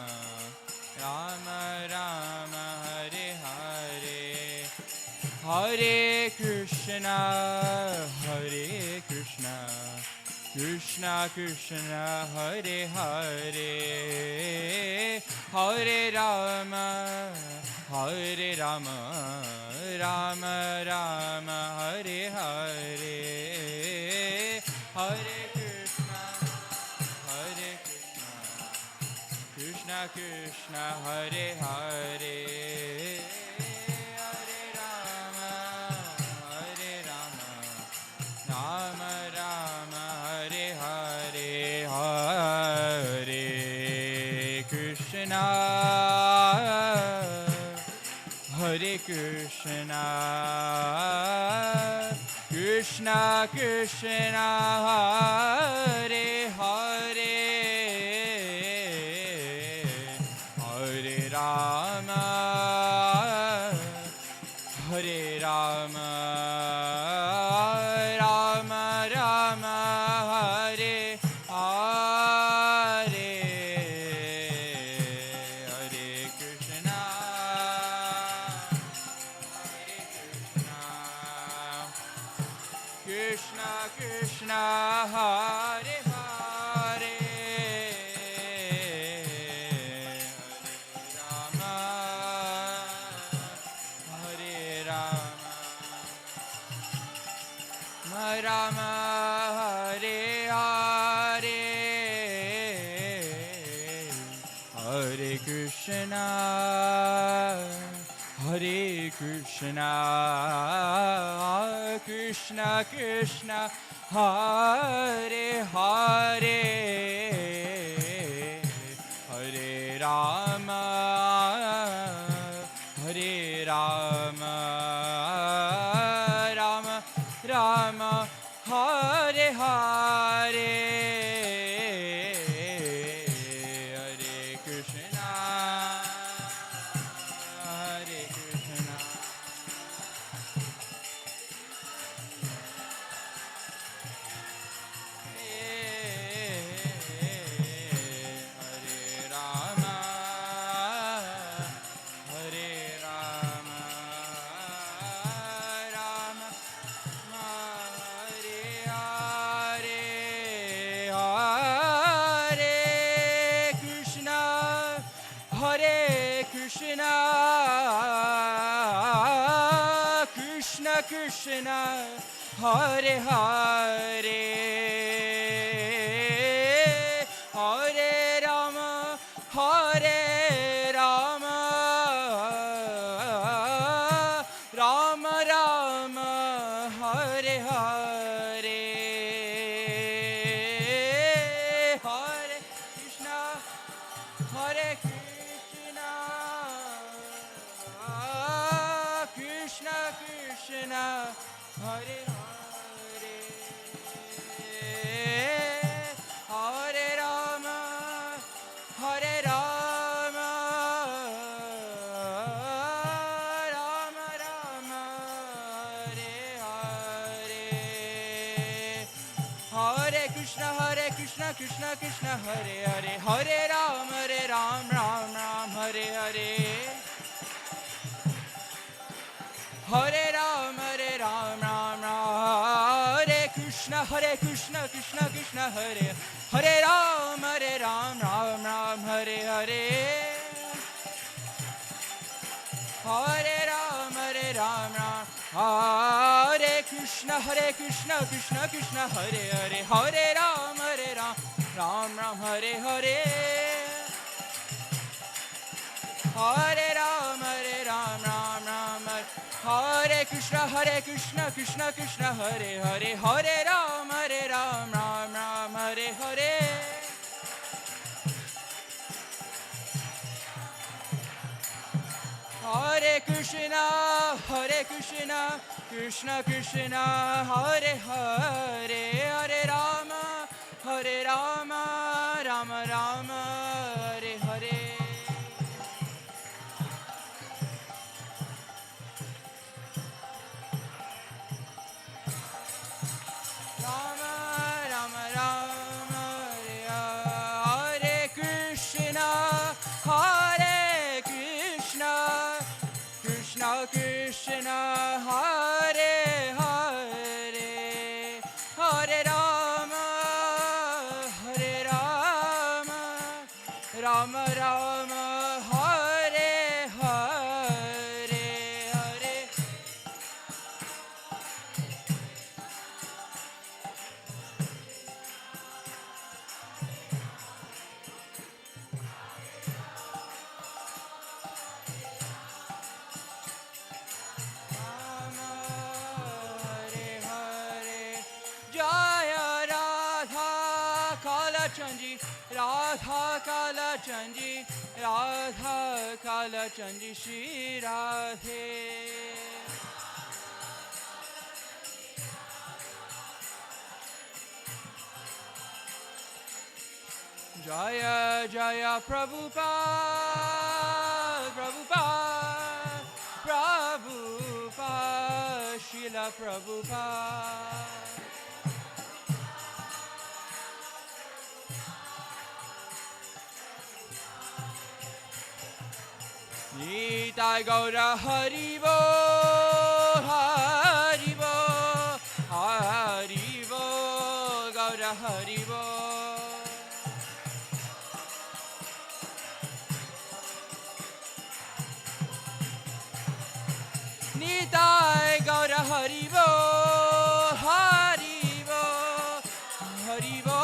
Rama Rama, Hare Hare, Hare Krishna, Hare Krishna, Krishna Krishna, Hare Hare, Hare Rama, Hare Rama, Rama Rama, Hare Hare, Hare Krishna, Hare Krishna, Krishna Krishna, Hare Hare, Hare Rama, Hare Rama, Rama Rama, Hare Hare, Hare Krishna, Hare Krishna, Krishna Krishna Hare Hare Hare Rama Hare Rama Rama Rama Hare Hare Hare Krishna Krishna Krishna Hare Hare Hare Rama Rama Hare Hare Hare Krishna Hare Krishna Krishna Krishna Hare Hare Hare Rama Hare Rama Rama Rama Hare Hare Hare Krishna Hare Krishna Hare Rama Hare Rama Rama Hare Hare Hare Krishna Hare Krishna Krishna Krishna Hare Hare Hare Rama Hare Rama Rama Rama Hare Hare Hare Krishna Hare Krishna Krishna Krishna Hare Hare Hare Rama Hare Rama Rama Rama Hare Hare Hare Krishna Krishna Krishna Hare Hare Hare Ram Ram Ram Hare Hare Hare Ram Ram Hare Krishna Krishna Krishna Hare Hare Ram Ram Hare Hare Hare Ram Hare Krishna Krishna Krishna Hare Hare Hare Ram Ram Hare Hare Hare Ram Ram Hare Krishna Krishna Krishna Hare Hare Hare Ram Ram Hare Hare Hare Krishna Krishna Krishna Hare Hare Hare Rama Rama Rama Hare Hare Rama Rama Rama Hare Krishna Krishna Krishna Hare Hare Hare Rama Rama Rama Hare Hare Hare Radha Kala Chanji, Radha Kala Chanji, Shri Radhe. Jaya Jaya Prabhupada, Prabhupada, Prabhupada, Srila Prabhupada. Nitai Gaura Haribo, Haribo, Haribo, Gaura Haribo. Nitai Gaura Haribo, Haribo, Haribo,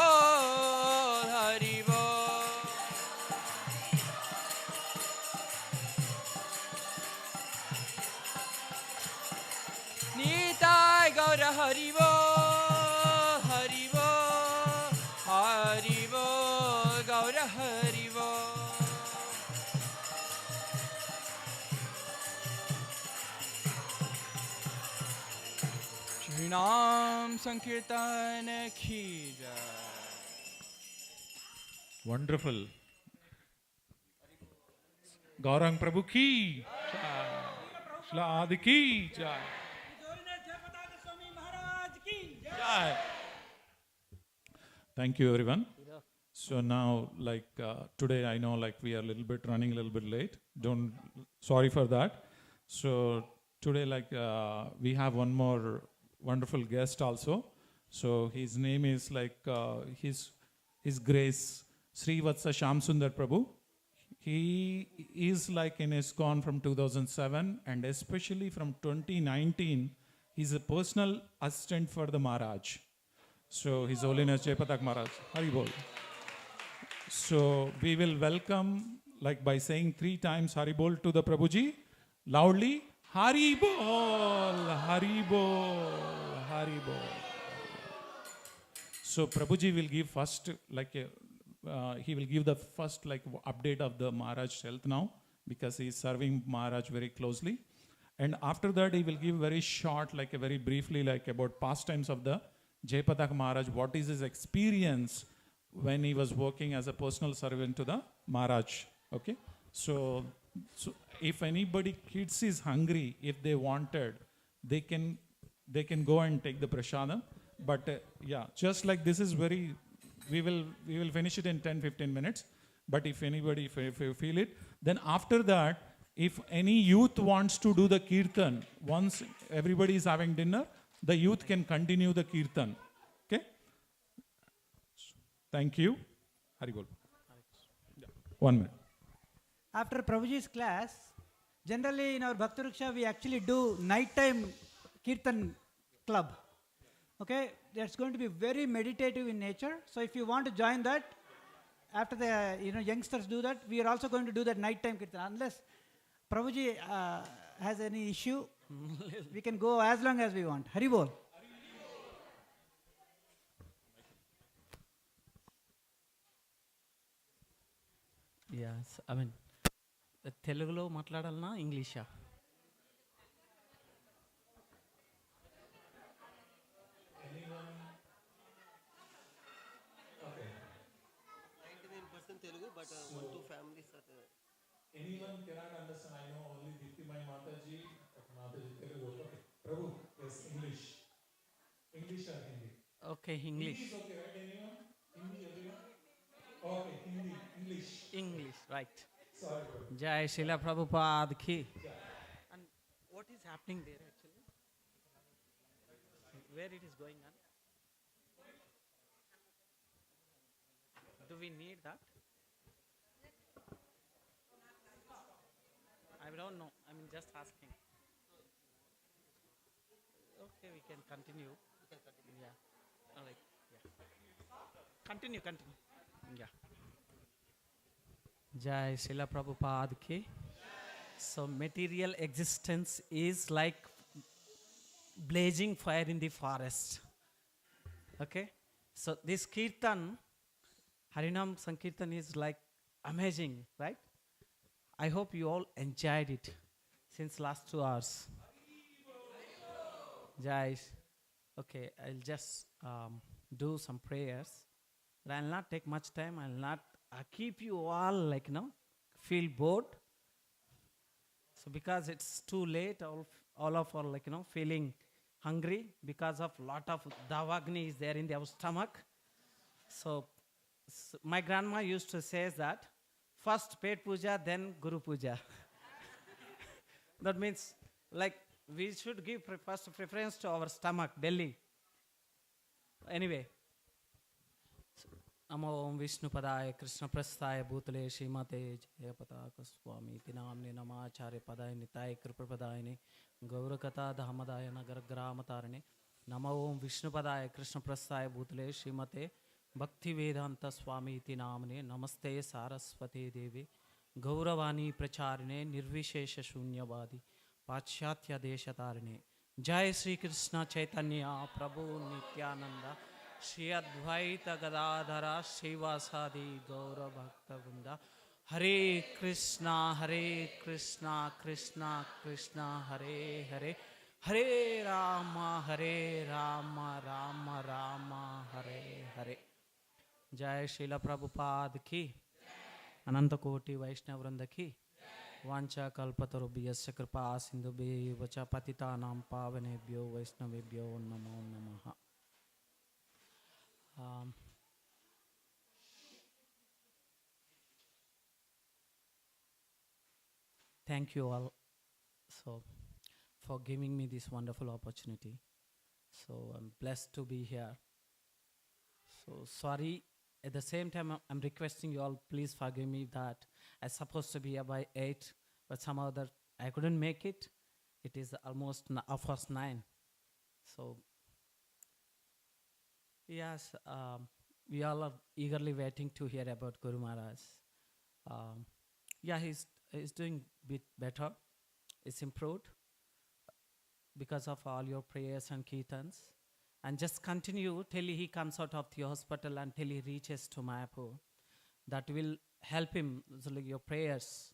Haribo. Nitai Gaura Haribo, Haribo, Haribo, Gaura Haribo. Shri Nam Sankirtan Ki Jai. Wonderful. Gaurang Prabhu ki jai. Shla Adi ki jai. Jayapataka Swami Maharaj ki Jai. Thank you, everyone. So now, today, I know we are running a little bit late. Sorry for that. So today, we have one more wonderful guest also. So his name is His Grace Sri Vatsa Sham Sundar Prabhu. He is in ISKCON from 2007, and especially from 2019, he's a personal assistant for the Maharaj. So His Holiness Jayapataka Maharaj. Hari Bol. So we will welcome by saying 3 times Hari Bol to the Prabhuji. Loudly, Hari Bol, Hari Bol, Hari Bol. So Prabhuji will give first he will give the first update of the Maharaj health now, because he is serving Maharaj very closely. And after that, he will give very short, very briefly, about pastimes of the Jayapataka Maharaj. What is his experience when he was working as a personal servant to the Maharaj? Okay. So if anybody kids is hungry, if they wanted, they can go and take the prasadam. But just this is very. We will finish it in 10-15 minutes. But if anybody, if you feel it, then after that, if any youth wants to do the kirtan, once everybody is having dinner, the youth can continue the kirtan. Okay? Thank you. Hari Bol. 1 minute. After Prabhuji's class, generally in our Bhakta Riksha, we actually do nighttime Kirtan club. Okay, that's going to be very meditative in nature. So if you want to join that, after the youngsters do that, we are also going to do that nighttime Kirtan. Unless Prabhuji has any issue, we can go as long as we want. Hari Bol. Yes, I mean, తెలుగులో మాట్లాడాలనా ఇంగ్లీషా? Anyone cannot understand? I know only Dipti Mai Mataji, Mataji Telugu. Okay. Prabhu, yes, English. English or Hindi? Okay, English. Hindi is okay, right? Anyone? Hindi, everyone? Okay, Hindi, English. English, right. Sorry, Prabhu. Jai Srila Prabhupada ki. And what is happening there actually? Where it is going on? Do we need that? I don't know. I'm just asking. Okay, we can continue. Yeah. All right. Yeah. Continue. Yeah. Jai Srila Prabhupada ki. So material existence is like blazing fire in the forest. Okay. So this kirtan, Harinam Sankirtan is like amazing, right? I hope you all enjoyed it since last 2 hours. Jai. Okay, I'll just do some prayers. But I'll not take much time. I'll not keep you all feel bored. So because it's too late, all of are feeling hungry because of lot of davagni is there in our stomach. So my grandma used to say that first pet puja, then guru puja. That means like we should give first preference to our stomach, belly. Anyway. नमो ओम विष्णुपदाय कृष्णप्रस्थाय भूतले श्रीमते जयपताक स्वामी नाम्ने नमाचार्य पदाय निताय कृपप्रदायिने गौरकथा धामदाय नगरग्रामतारिणे नमो ओम विष्णुपदाय कृष्णप्रस्थाय भूतले श्रीमते भक्तिवेदांत स्वामी नाम्ने नमस्ते सारस्वते देवे गौरवाणी प्रचारिणे निर्विशेष शून्यवादी पाश्चात्य देशतारिणे जय श्री कृष्ण चैतन्य प्रभु नित्यानंद श्री अद्वैत गदाधर श्रीवासादि गौर भक्त वृंदा हरे कृष्णा कृष्णा कृष्णा हरे हरे हरे राम राम राम हरे हरे। जय श्रील प्रभुपाद की अनंत कोटि वैष्णव वृंद की वांछा कल्पतरुभ्यश्च कृपा सिंधुभ्यैव च पतितानां पावनेभ्यो वैष्णवेभ्यो नमो नमः। Thank you all for giving me this wonderful opportunity. So I'm blessed to be here. So sorry, at the same time I'm requesting you all, please forgive me that I'm supposed to be here by 8, but somehow that I couldn't make it. It is almost 9. So yes, we all are eagerly waiting to hear about Guru Maharaj. Yeah, he's doing a bit better. It's improved because of all your prayers and kirtans. And just continue till he comes out of the hospital, until he reaches to Mayapur. That will help him, so like your prayers.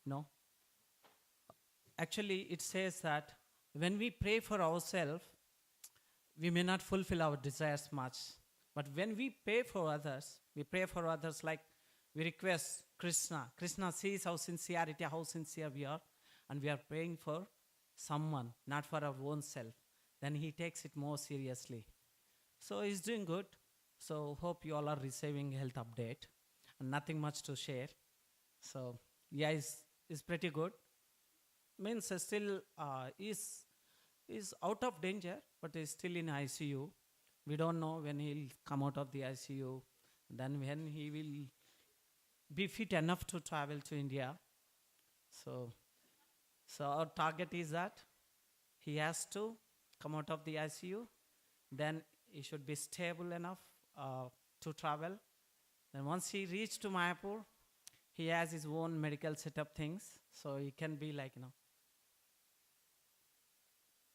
No? Actually, it says that when we pray for ourselves, we may not fulfill our desires much. But when we pray for others like we request Krishna. Krishna sees our sincerity, how sincere we are, and we are praying for someone, not for our own self. Then he takes it more seriously. So he's doing good. So hope you all are receiving health update. And nothing much to share. So yeah, he's pretty good. Means still is out of danger, but is still in ICU. We don't know when he'll come out of the ICU, then when he will be fit enough to travel to India. So our target is that he has to come out of the ICU, then he should be stable enough to travel. Then once he reaches to Mayapur, he has his own medical setup things, so he can be like,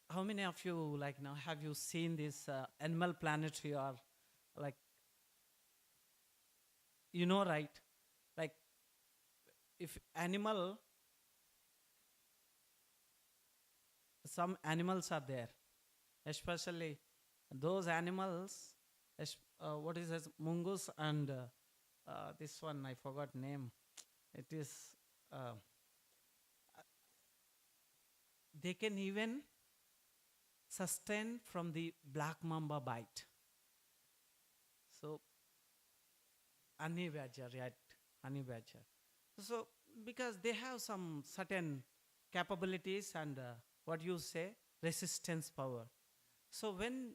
how many of you have you seen this Animal Planet or like, right? Like if some animals are there, especially those animals, what is this, mongoose and this one, I forgot name. It is, they can even sustain from the black mamba bite. So, honey badger, right? Honey badger. So, because they have some certain capabilities and what you say, resistance power. So, when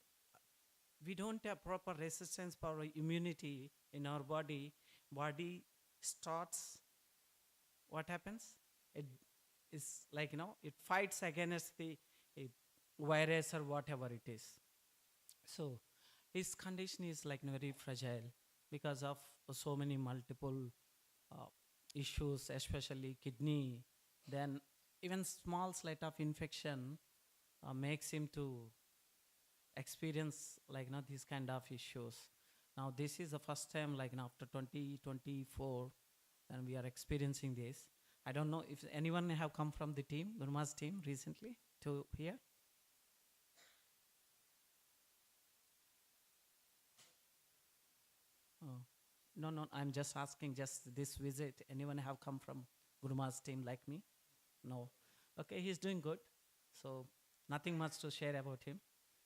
we don't have proper resistance power, immunity in our body starts, what happens? It is like, it fights against the virus or whatever it is. So his condition is like very fragile because of so many multiple issues, especially kidney. Then even small slight of infection makes him to experience these kind of issues. Now this is the first time after 2024 and we are experiencing this. I don't know if anyone have come from the team, Burma's team recently to here. No, I'm just asking, just this visit. Anyone have come from Guru Maharaj's team like me? No. Okay, he's doing good. So nothing much to share about him.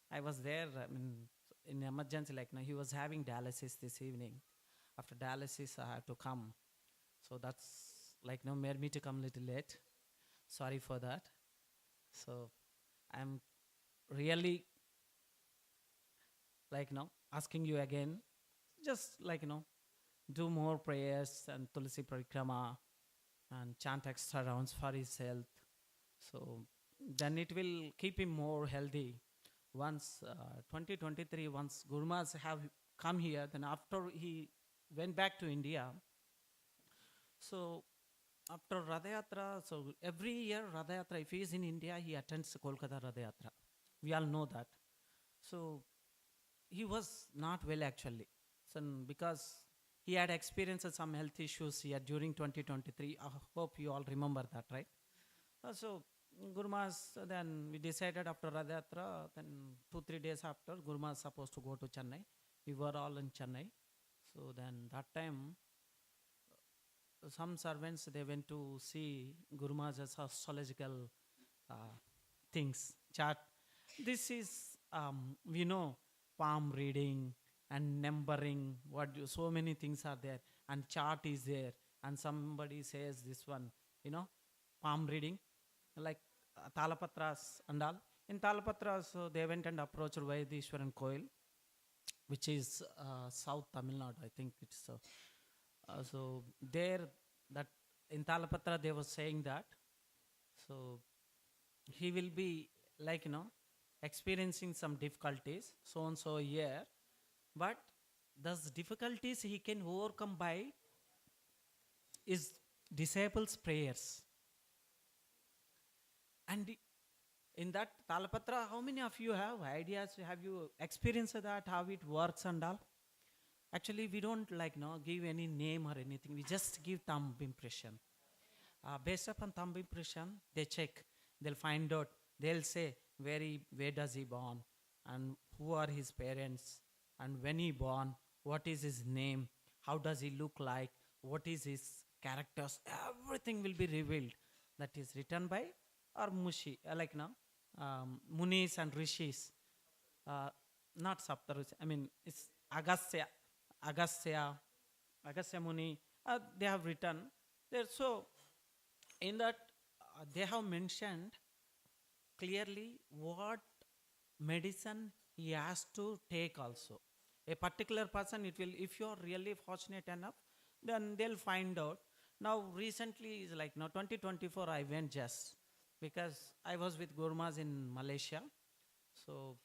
I was there, I mean, in emergency, like, he was having dialysis this evening. After dialysis, I had to come. So that's like, made me to come little late. Sorry for that. So I'm really like, asking you again, just like, do more prayers and Tulsi Parikrama and chant extra rounds for his health. So then it will keep him more healthy. Once 2023, once Guru Maharaj have come here, then after he went back to India, so after Radha so every year Radha if he is in India, he attends Kolkata Radha We all know that. So he was not well actually. So because he had experienced some health issues here during 2023. I hope you all remember that, right? So Guru Maharaj, then we decided after Radha then 2-3 days after, Guru Maharaj supposed to go to Chennai. We were all in Chennai. So then that time, some servants, they went to see Guru Maharaj's astrological things, chart. This is, we know, palm reading and numbering, so many things are there, and chart is there, and somebody says this one, palm reading, like Talapatras and all. In Talapatras, so they went and approached Vaidishwaran Koil, which is South Tamil Nadu, I think it's so there, that in Talapatra they were saying that, so he will be like, experiencing some difficulties, so and so year, but those difficulties he can overcome by his disciples' prayers. And in that Talapatra, how many of you have ideas? Have you experienced that, how it works and all? Actually, we don't give any name or anything. We just give thumb impression. Based upon thumb impression, they check. They'll find out. They'll say where does he born, and who are his parents, and when he born, what is his name, how does he look like, what is his characters. Everything will be revealed. That is written by or Mushi, Munis and Rishis. Not Saptarushi. I mean, it's Agastya Muni, they have written there. So in that they have mentioned clearly what medicine he has to take also. A particular person, it will, if you are really fortunate enough, then they'll find out. Now recently is 2024 I went just because I was with Guru Maharaj in Malaysia. So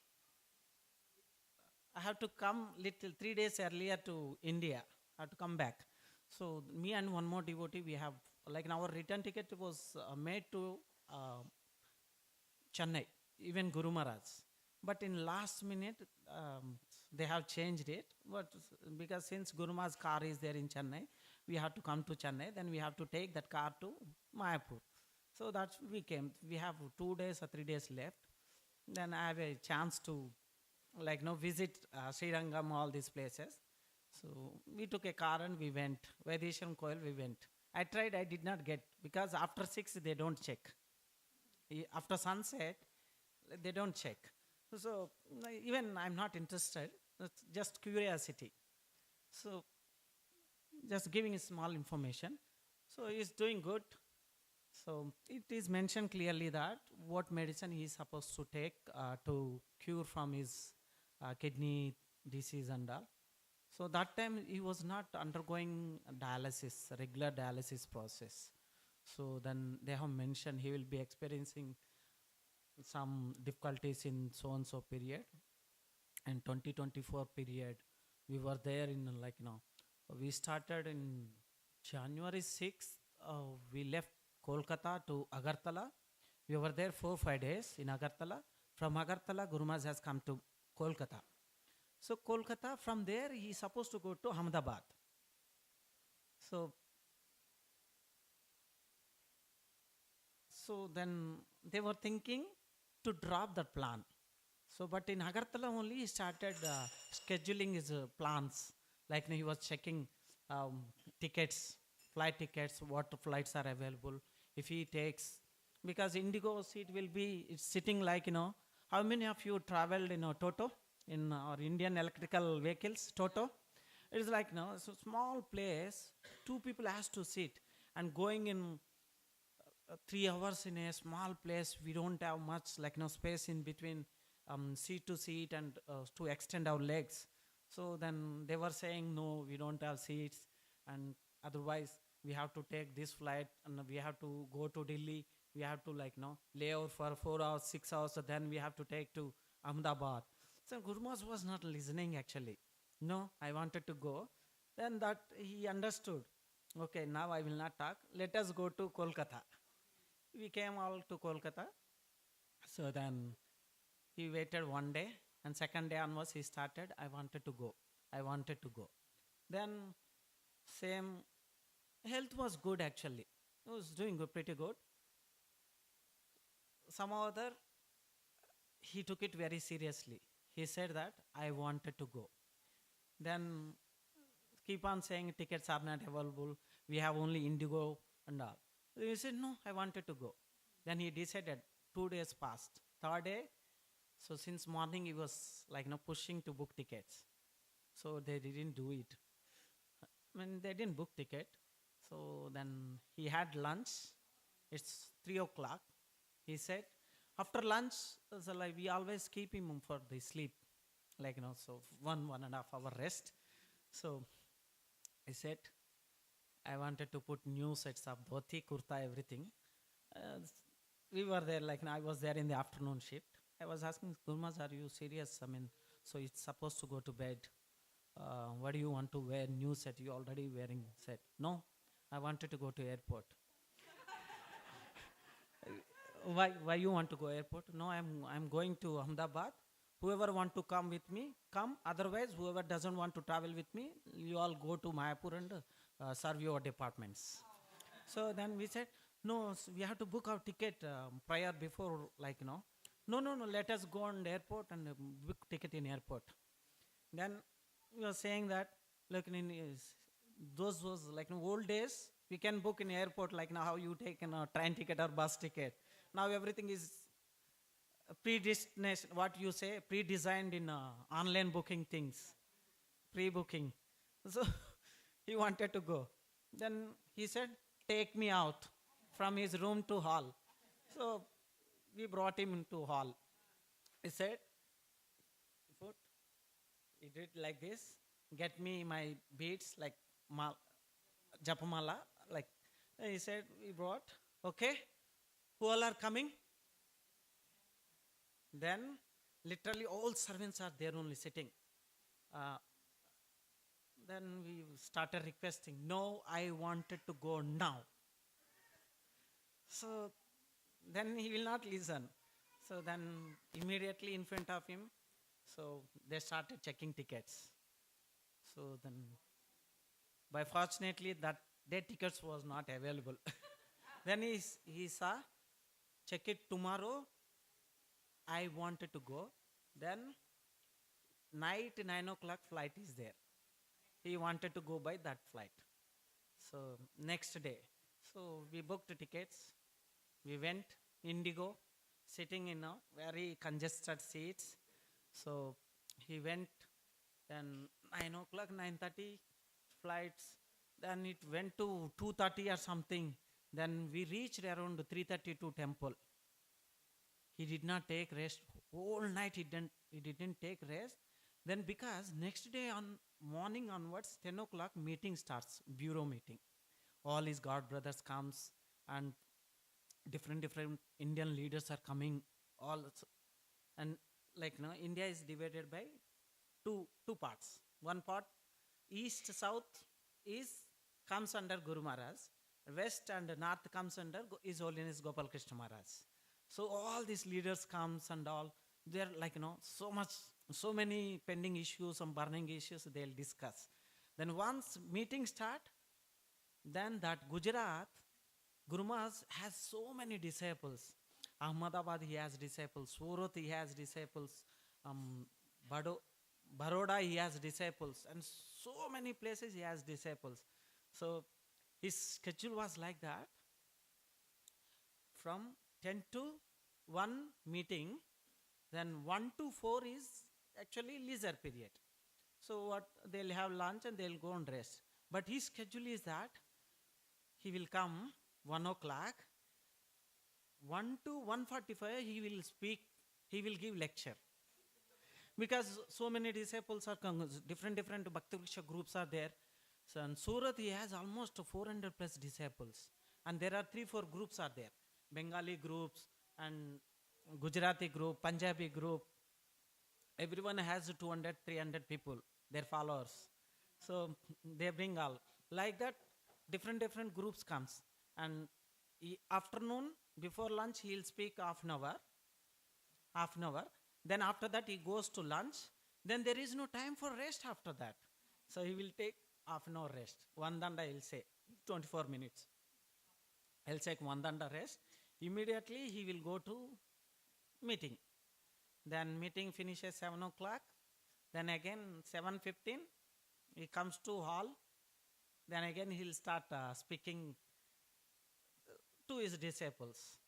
I have to come 3 days earlier to India. I have to come back. So me and one more devotee, we have our return ticket was made to Chennai, even Guru Maharaj. But in last minute, they have changed it. But because since Guru Maharaj's car is there in Chennai, we have to come to Chennai. Then we have to take that car to Mayapur. So that's we came. We have 2 days or 3 days left. Then I have a chance to visit Sri Rangam, all these places. So we took a car and we went. Vaidishwaran Koil, we went. I tried, I did not get, because after 6 they don't check. After sunset, they don't check. So even I'm not interested, it's just curiosity. So just giving small information. So he's doing good. So it is mentioned clearly that what medicine he is supposed to take to cure from his kidney disease and all. So that time he was not undergoing dialysis, regular dialysis process. So then they have mentioned he will be experiencing some difficulties in so and so period. And 2024 period, we were there in we started in January 6th. We left Kolkata to Agartala. We were there 4-5 days in Agartala. From Agartala, Guru Maharaj has come to Kolkata. So Kolkata, from there he is supposed to go to Ahmedabad. So then they were thinking to drop that plan. So but in Agartala only he started scheduling his plans. He was checking tickets, flight tickets, what flights are available. If he takes, because Indigo seat will be, it's sitting like, how many of you traveled in Toto, in our Indian electrical vehicles, Toto? It's like, it's a small place, two people has to sit, and going in 3 hours in a small place, we don't have much space in between seat to seat and to extend our legs. So then they were saying, no, we don't have seats, and otherwise we have to take this flight and we have to go to Delhi. We have to lay over for 4 hours, 6 hours, so then we have to take to Ahmedabad. So Gurmas was not listening actually. No, I wanted to go. Then that he understood. Okay, now I will not talk. Let us go to Kolkata. We came all to Kolkata. So then he waited one day, and second day onwards he started, I wanted to go. I wanted to go. Then same, health was good actually. He was doing good, pretty good. Somehow or other, he took it very seriously. He said that, I wanted to go. Then keep on saying tickets are not available. We have only Indigo and all. He said, no, I wanted to go. Then he decided, 2 days passed. Third day, so since morning he was pushing to book tickets. So they didn't do it. They didn't book ticket. So then he had lunch. It's 3 o'clock. He said, after lunch, so we always keep him for the sleep. So 1.5 hour rest. So he said, I wanted to put new sets of dhoti, kurta, everything. We were there, I was there in the afternoon shift. I was asking, Gurmas, are you serious? So it's supposed to go to bed. What do you want to wear? New set, you already wearing set. No, I wanted to go to airport. Why you want to go airport? No, I'm going to Ahmedabad. Whoever want to come with me, come. Otherwise, whoever doesn't want to travel with me, you all go to Mayapur and serve your departments. So then we said, no, we have to book our ticket prior before, No, let us go on the airport and book ticket in airport. Then we were saying that, those was old days, we can book in airport now how you take a train ticket or bus ticket. Now everything is predestination, what you say, pre-designed in online booking things, pre-booking. So he wanted to go. Then he said, take me out from his room to hall. So we brought him into hall. He said, foot. He did like this, get me my beads japamala, he said, we brought, okay, who all are coming? Then literally all servants are there only sitting. Then we started requesting, no, I wanted to go now. So then he will not listen. So then immediately in front of him, so they started checking tickets. So then, by fortunately that day tickets was not available. Then he saw, check it tomorrow. I wanted to go. Then night 9 o'clock flight is there. He wanted to go by that flight. So next day, so we booked tickets. We went Indigo, sitting in very congested seats. So he went, then 9 o'clock, 9:30 flights. Then it went to 2:30 or something. Then we reached around 3:30 to temple. He did not take rest. Whole night he didn't take rest. Then because next day on morning onwards, 10 o'clock meeting starts, bureau meeting. All his God brothers comes and different Indian leaders are coming. All and India is divided by two parts. One part, east south comes under Guru Maharaj. West and north comes under His Holiness Gopal Krishna Maharaj. So all these leaders comes and all, they're so many pending issues and burning issues they'll discuss. Then once meeting start, then that Gujarat, Guru Maharaj has so many disciples. Ahmedabad he has disciples, Surat he has disciples, Baroda, he has disciples, and so many places he has disciples. So his schedule was like that. From 10 to 1 meeting, then 1 to 4 is actually leisure period. So what, they'll have lunch and they'll go and rest. But his schedule is that he will come 1 o'clock, 1 to 1:45 he will speak, he will give lecture. Because so many disciples are different Bhakti Vriksha groups are there. So in Surat he has almost 400 plus disciples, and there are 3-4 groups are there, Bengali groups and Gujarati group, Punjabi group. Everyone has 200-300 people, their followers. So they bring all like that. Different groups comes, and afternoon before lunch he will speak half an hour. Then after that he goes to lunch. Then there is no time for rest after that. So he will take half an hour rest. One danda he'll say 24 minutes. He'll take one danda rest. Immediately he will go to meeting. Then meeting finishes 7 o'clock. Then again 7:15 he comes to hall. Then again he'll start speaking to his disciples.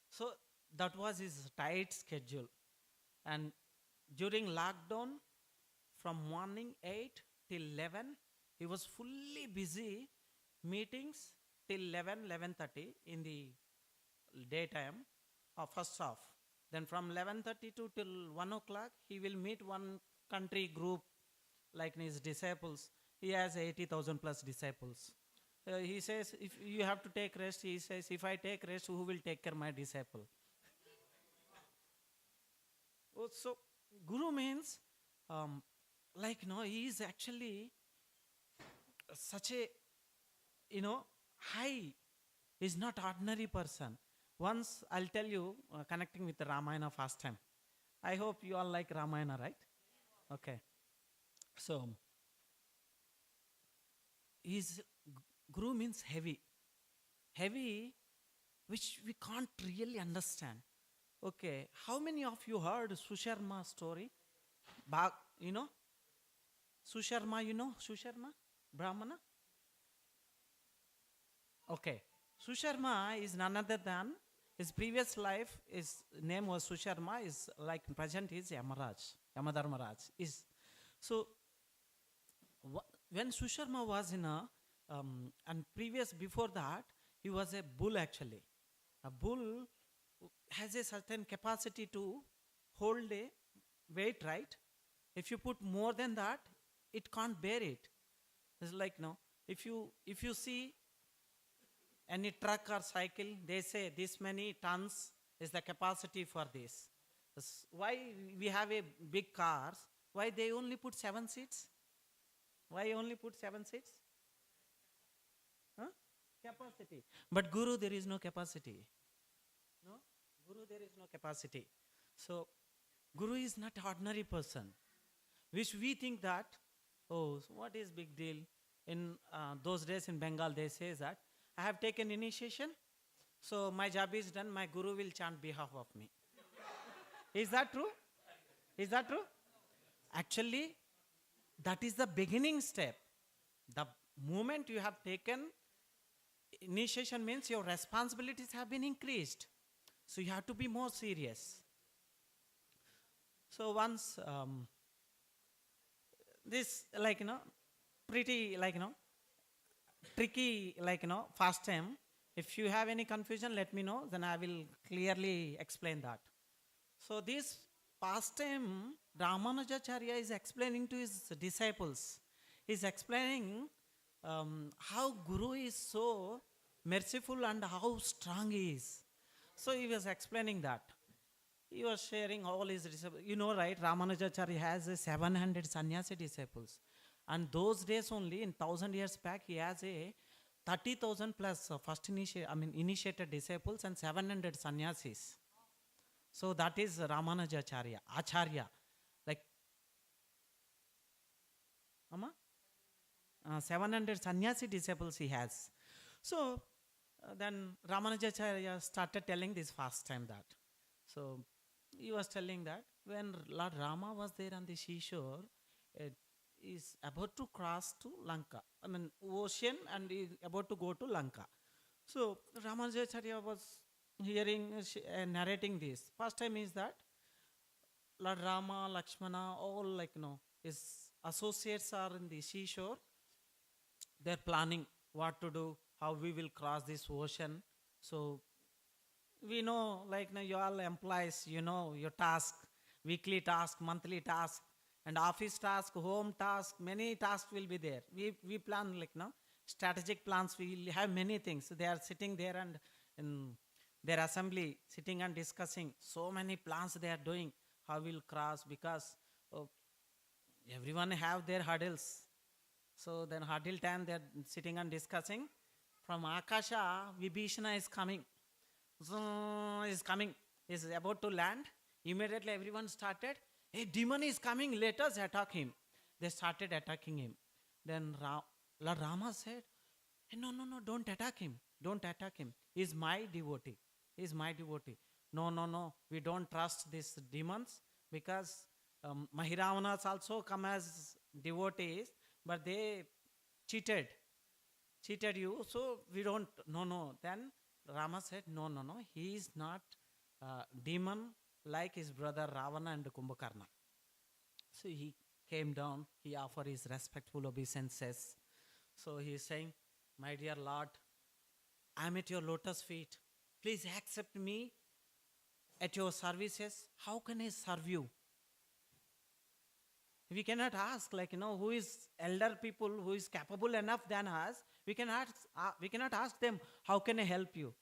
So that was his tight schedule. And during lockdown, from morning 8 till 11, he was fully busy meetings till 11:30 in the daytime, or first half. Then from 11:30 to till 1 o'clock, he will meet one country group like his disciples. He has 80,000 plus disciples. He says, if you have to take rest, he says, if I take rest, who will take care of my disciple? Oh, so Guru means, he is actually such a, high. He's not ordinary person. Once I'll tell you, connecting with the Ramayana fast time. I hope you all like Ramayana, right? Okay. So, Guru means heavy. Heavy, which we can't really understand. Okay, how many of you heard Susharma story? Susharma, Susharma? Brahmana? Okay. Susharma is none other than, his previous life, his name was Susharma, is like present is Yamadharmaraj. So, when Susharma was in and before that, he was a bull actually. A bull has a certain capacity to hold a weight, right? If you put more than that, it can't bear it. It's like, if you see any truck or cycle, they say this many tons is the capacity for this. Why we have a big cars? Why they only put 7 seats? Why only put 7 seats? Capacity. But Guru, there is no capacity. No? Guru, there is no capacity. So, Guru is not ordinary person. Which we think that, oh, what is big deal? In those days in Bengal, they say that, I have taken initiation, so my job is done, my Guru will chant behalf of me. Is that true? Is that true? Actually, that is the beginning step. The moment you have taken initiation means your responsibilities have been increased. So you have to be more serious. So once this pretty tricky fast time. If you have any confusion, let me know, then I will clearly explain that. So this pastime, Ramanujacharya is explaining to his disciples. He is explaining how Guru is so merciful and how strong he is. So he was explaining that. He was sharing all his disciples. Right, Ramanujacharya has 700 sannyasi disciples. And those days only, in 1,000 years back, he has a 30,000 plus initiated disciples and 700 sannyasis. So that is Ramanujacharya, Acharya. 700 sannyasi disciples he has. So then Ramanujacharya started telling this fast time that. So he was telling that when Lord Rama was there on the seashore, is about to cross to Lanka. I mean, ocean, and is about to go to Lanka. So Ramanujacharya was hearing, narrating this. First time is that Lord Rama, Lakshmana, all his associates are in the seashore. They're planning what to do, how we will cross this ocean. So we know, you all employees, your task, weekly task, monthly task, and office task, home task, many tasks will be there. We plan strategic plans. We will have many things. They are sitting there and in their assembly, sitting and discussing so many plans they are doing, how we'll cross, because everyone have their hurdles. So then hurdle time, they're sitting and discussing. From Akasha, Vibhishana is coming. Is about to land. Immediately everyone started, a demon is coming, let us attack him. They started attacking him. Then Lord Rama said, hey, no, don't attack him. Don't attack him. He's my devotee. He's my devotee. No, we don't trust these demons, because Mahiravanas also come as devotees, but they cheated you, so we don't, no. Then Rama said, no, he is not demon like his brother Ravana and Kumbhakarna. So he came down, he offered his respectful obeisances. So he is saying, my dear Lord, I am at your lotus feet. Please accept me at your services. How can I serve you? We cannot ask, who is elder people, who is capable enough than us. We cannot ask them, how can I help you?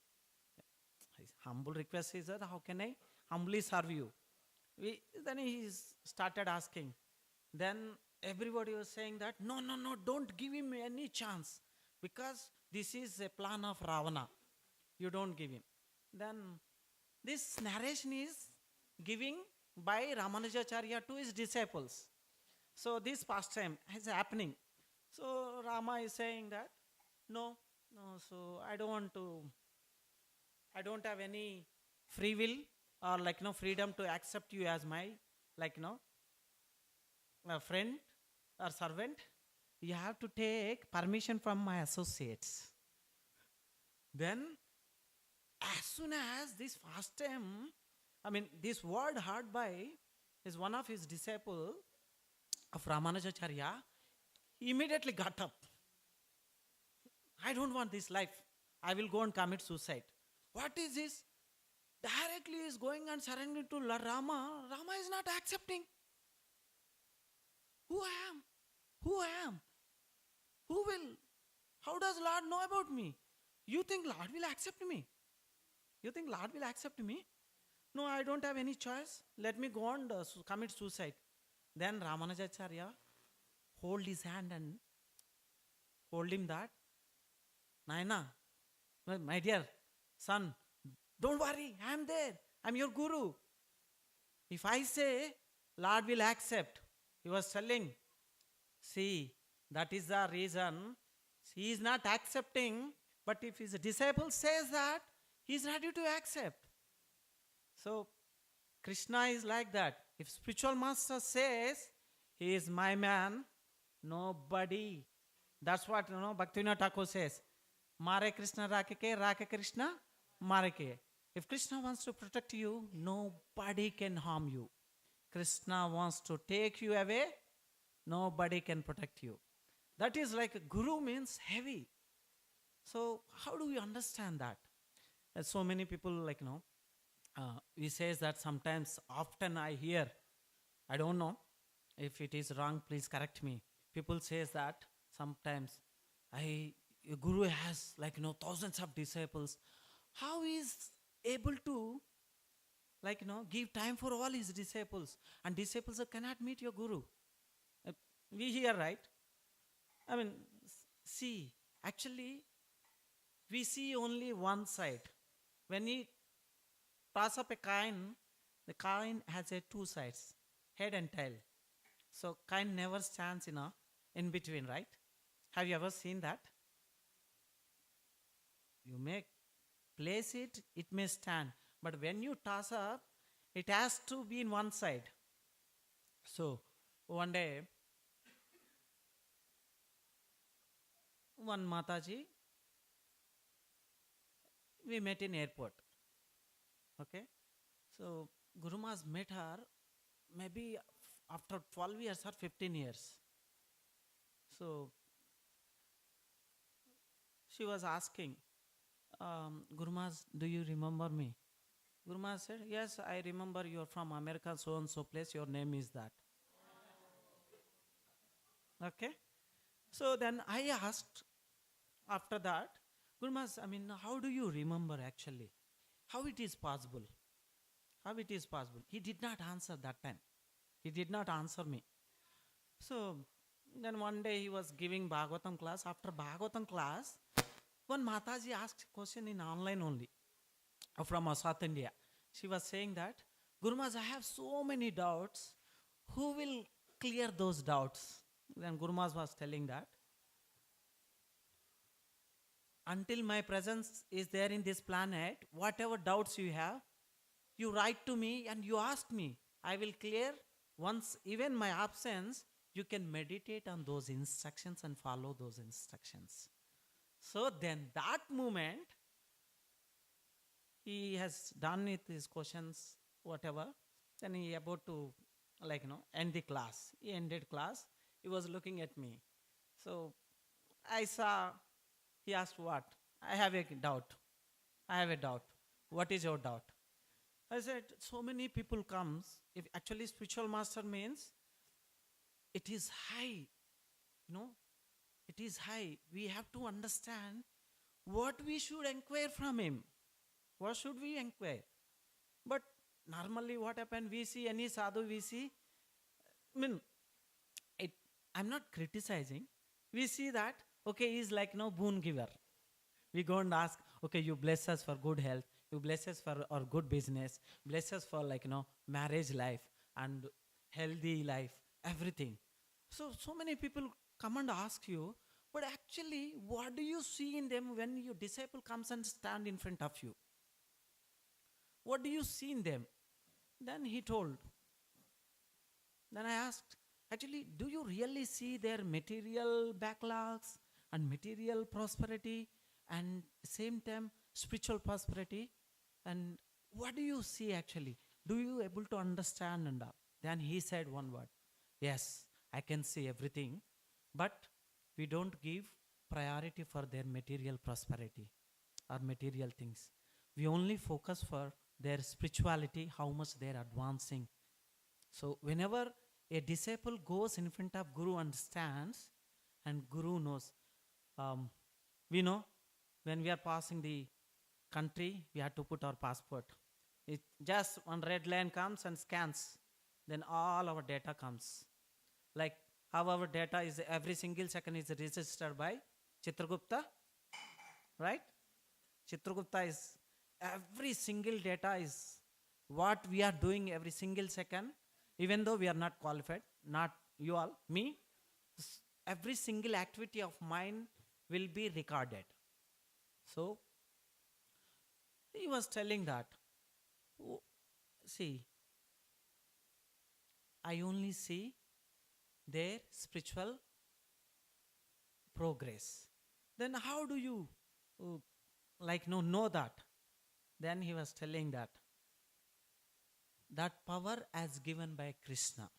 His humble request is that, how can I humbly serve you? Then he started asking. Then everybody was saying that, no, don't give him any chance, because this is a plan of Ravana. You don't give him. Then this narration is giving by Ramanujacharya to his disciples. So this pastime is happening. So Rama is saying that, no, so I don't have any free will or freedom to accept you as my a friend or servant. You have to take permission from my associates. Then as soon as this pastime, this word heard by is one of his disciples of Ramanujacharya, he immediately got up. I don't want this life. I will go and commit suicide. What is this? Directly is going and surrendering to Lord Rama. Rama is not accepting. Who I am? Who will? How does Lord know about me? You think Lord will accept me? No, I don't have any choice. Let me go and commit suicide. Then Ramanujacharya hold his hand and told him that, Naina, my dear son, don't worry, I am there. I am your guru. If I say, Lord will accept. He was telling, see, that is the reason he is not accepting, but if his disciple says that, he is ready to accept. So, Krishna is like that. If spiritual master says, he is my man, nobody. That's what Bhaktivinoda Thakur says. Mare Krishna rakeke, rake Krishna mareke. If Krishna wants to protect you, nobody can harm you. Krishna wants to take you away, nobody can protect you. That is like guru means heavy. So how do we understand that? So many people we says that sometimes, often I hear, I don't know if it is wrong, please correct me. People says that sometimes a guru has thousands of disciples. How is able to give time for all his disciples, and disciples cannot meet your guru? We hear, right? See, actually we see only one side. When he toss up a coin, the coin has two sides, head and tail. So coin never stands in between, right? Have you ever seen that? You may place it, it may stand. But when you toss up, it has to be in one side. So one day, one Mataji, we met in airport. Okay. So Guru Maharaj met her maybe after 12 years or 15 years. So she was asking, Guru Maharaj, do you remember me? Guru Maharaj said, yes, I remember you are from America, so and so place, your name is that. Okay. So then I asked after that, Guru Maharaj, I mean, how do you remember actually? How it is possible? How it is possible? He did not answer that time. He did not answer me. So then one day he was giving Bhagavatam class. After Bhagavatam class, one Mataji asked a question in online only from South India. She was saying that, Guru Maharaj, I have so many doubts. Who will clear those doubts? Then Guru Maharaj was telling that, until my presence is there in this planet, whatever doubts you have, you write to me and you ask me. I will clear. Once even my absence, you can meditate on those instructions and follow those instructions. So then that moment, he has done with his questions, whatever. Then he about to end the class. He ended class. He was looking at me. So I saw, he asked what? I have a doubt. I have a doubt. What is your doubt? I said, so many people comes. If actually spiritual master means, it is high. It is high. We have to understand what we should inquire from him. What should we inquire? But normally what happens, we see any sadhu, we see, I'm not criticizing. We see that, okay, he's like boon giver. We go and ask, okay, you bless us for good health, you bless us for our good business, bless us for marriage life and healthy life, everything. So many people come and ask you, but actually, what do you see in them when your disciple comes and stand in front of you? What do you see in them? Then he told. Then I asked, actually, do you really see their material backlogs and material prosperity and same time spiritual prosperity? And what do you see actually? Do you able to understand and all? Then he said one word. Yes, I can see everything, but we don't give priority for their material prosperity or material things. We only focus for their spirituality, how much they are advancing. So whenever a disciple goes in front of Guru and stands, and Guru knows, we know when we are passing the country, we have to put our passport. It just one red line comes and scans, then all our data comes. Like how our data is every single second is registered by Chitragupta, right? Chitragupta is every single data is what we are doing every single second, even though we are not qualified, not you all, me, every single activity of mine will be recorded. So he was telling that, see, I only see their spiritual progress. Then how do you know that? Then he was telling that power as given by Krishna.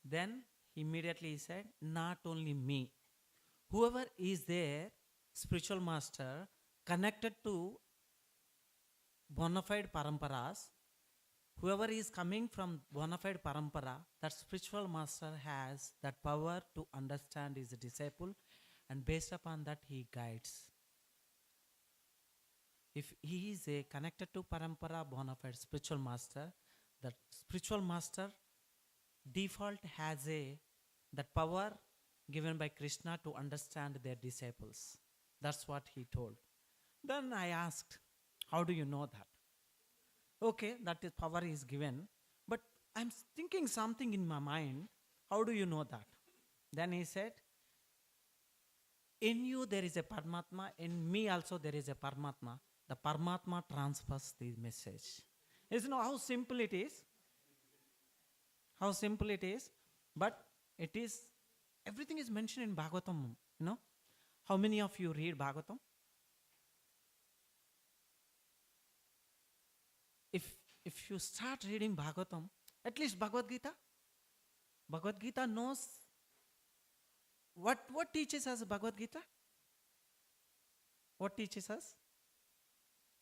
Then immediately he said, not only me, whoever is there, spiritual master, connected to bona fide paramparas, whoever is coming from bona fide parampara, that spiritual master has that power to understand his disciple, and based upon that he guides. If he is a connected to parampara bona fide spiritual master, that spiritual master default has that power given by Krishna to understand their disciples. That's what he told. Then I asked, how do you know that? Okay, that is power is given, but I'm thinking something in my mind. How do you know that? Then he said, in you there is a Paramatma, in me also there is a Paramatma. The Paramatma transfers the message. You know how simple it is? How simple it is, but it is, everything is mentioned in Bhagavatam. You know? How many of you read Bhagavatam? If you start reading Bhagavatam, at least Bhagavad Gita knows what teaches us Bhagavad Gita? What teaches us?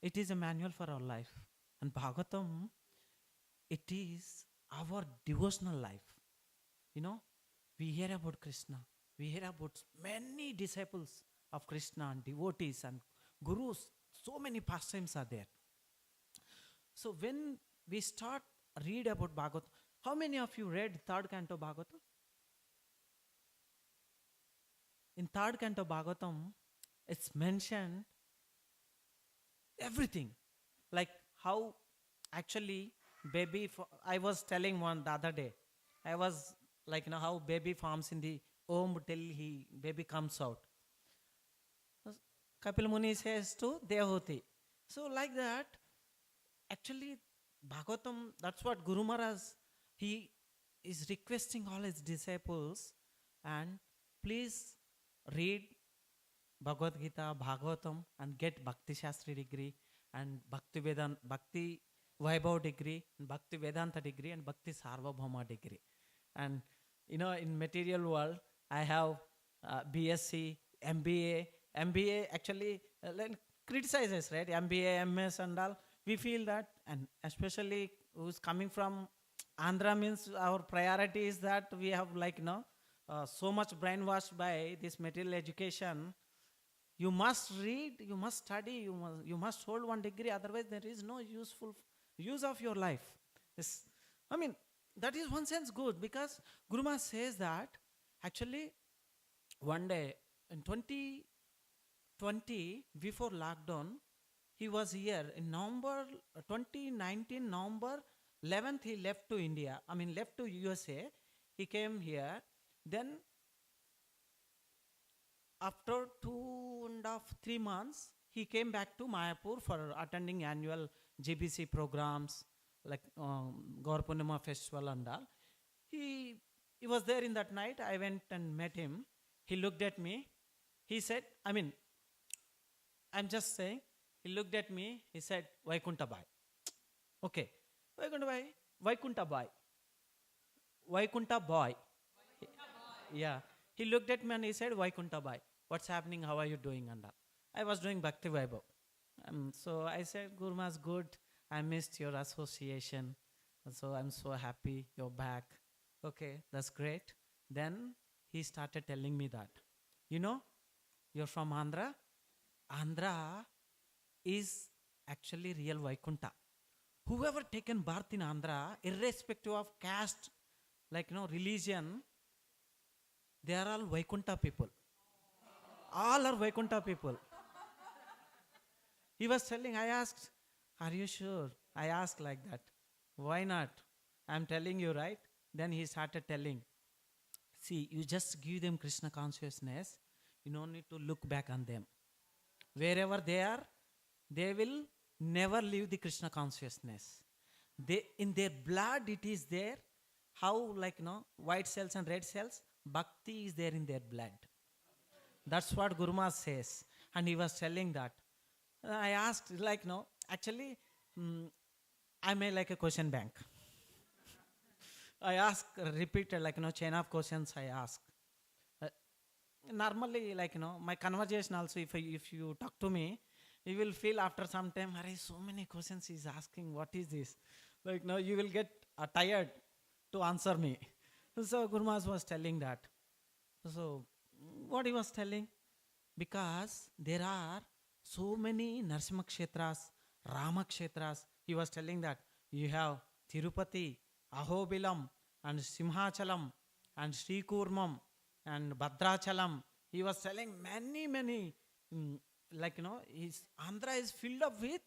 It is a manual for our life. And Bhagavatam, it is our devotional life. You know, we hear about Krishna. We hear about many disciples of Krishna and devotees and gurus. So many pastimes are there. So when we start read about Bhagavatam, how many of you read third canto Bhagavatam? In third canto Bhagavatam, it's mentioned everything. Like how actually I was telling one the other day, I was like, how baby forms in the womb till baby comes out. Kapil Muni says to Devahuti. So like that, actually Bhagavatam, that's what Guru Maharaj, he is requesting all his disciples, and please read Bhagavad Gita, Bhagavatam, and get Bhakti Shastri degree, and Bhakti Vaibhav degree, and Bhakti Vedanta degree, and Bhakti Sarvabhauma degree. And in material world, I have BSc, MBA. MBA actually criticizes, right? MBA, MS and all. We feel that, and especially who's coming from Andhra means our priority is that we have so much brainwashed by this material education. You must read, you must study, you must hold one degree, otherwise there is no useful use of your life. That is one sense good, because Guru Maharaj says that actually one day in 2020, before lockdown, he was here in 2019 November 11th, he left to India, left to USA. He came here. Then after 2.5-3 months, he came back to Mayapur for attending annual GBC programs like Gaur Purnima festival and all. He was there in that night. I went and met him. He looked at me. He said, I'm just saying, he looked at me. He said, Vaikunta Bhai. Okay. Vaikunta Bhai. Vaikunta boy. Yeah. He looked at me and he said, Vaikunta Bhai, what's happening? How are you doing? And I was doing Bhakti Vaibhav. So I said, Guru Maharaj, good. I missed your association. So I'm so happy you're back. Okay, that's great. Then he started telling me that, you're from Andhra. Andhra is actually real Vaikunta. Whoever taken birth in Andhra, irrespective of caste, religion, they are all Vaikunta people. All are Vaikunta people. He was telling, I asked, are you sure? I asked like that. Why not? I'm telling you, right? Then he started telling, see, you just give them Krishna consciousness. You don't need to look back on them. Wherever they are, they will never leave the Krishna consciousness. In their blood it is there. How white cells and red cells, bhakti is there in their blood. That's what Guru Maharaj says. And he was telling that. I asked, actually, I made like a question bank. I ask repeated, chain of questions I ask. Normally, my conversation also, if you talk to me, you will feel after some time, so many questions he's asking, what is this? You will get tired to answer me. So Guru Maharaj was telling that. So what he was telling? Because there are so many Narsimha Kshetras, Rama Kshetras. He was telling that you have Tirupati, Ahobilam, and Simhachalam, and Srikurmam, and Bhadrachalam. He was telling many, Andhra is filled up with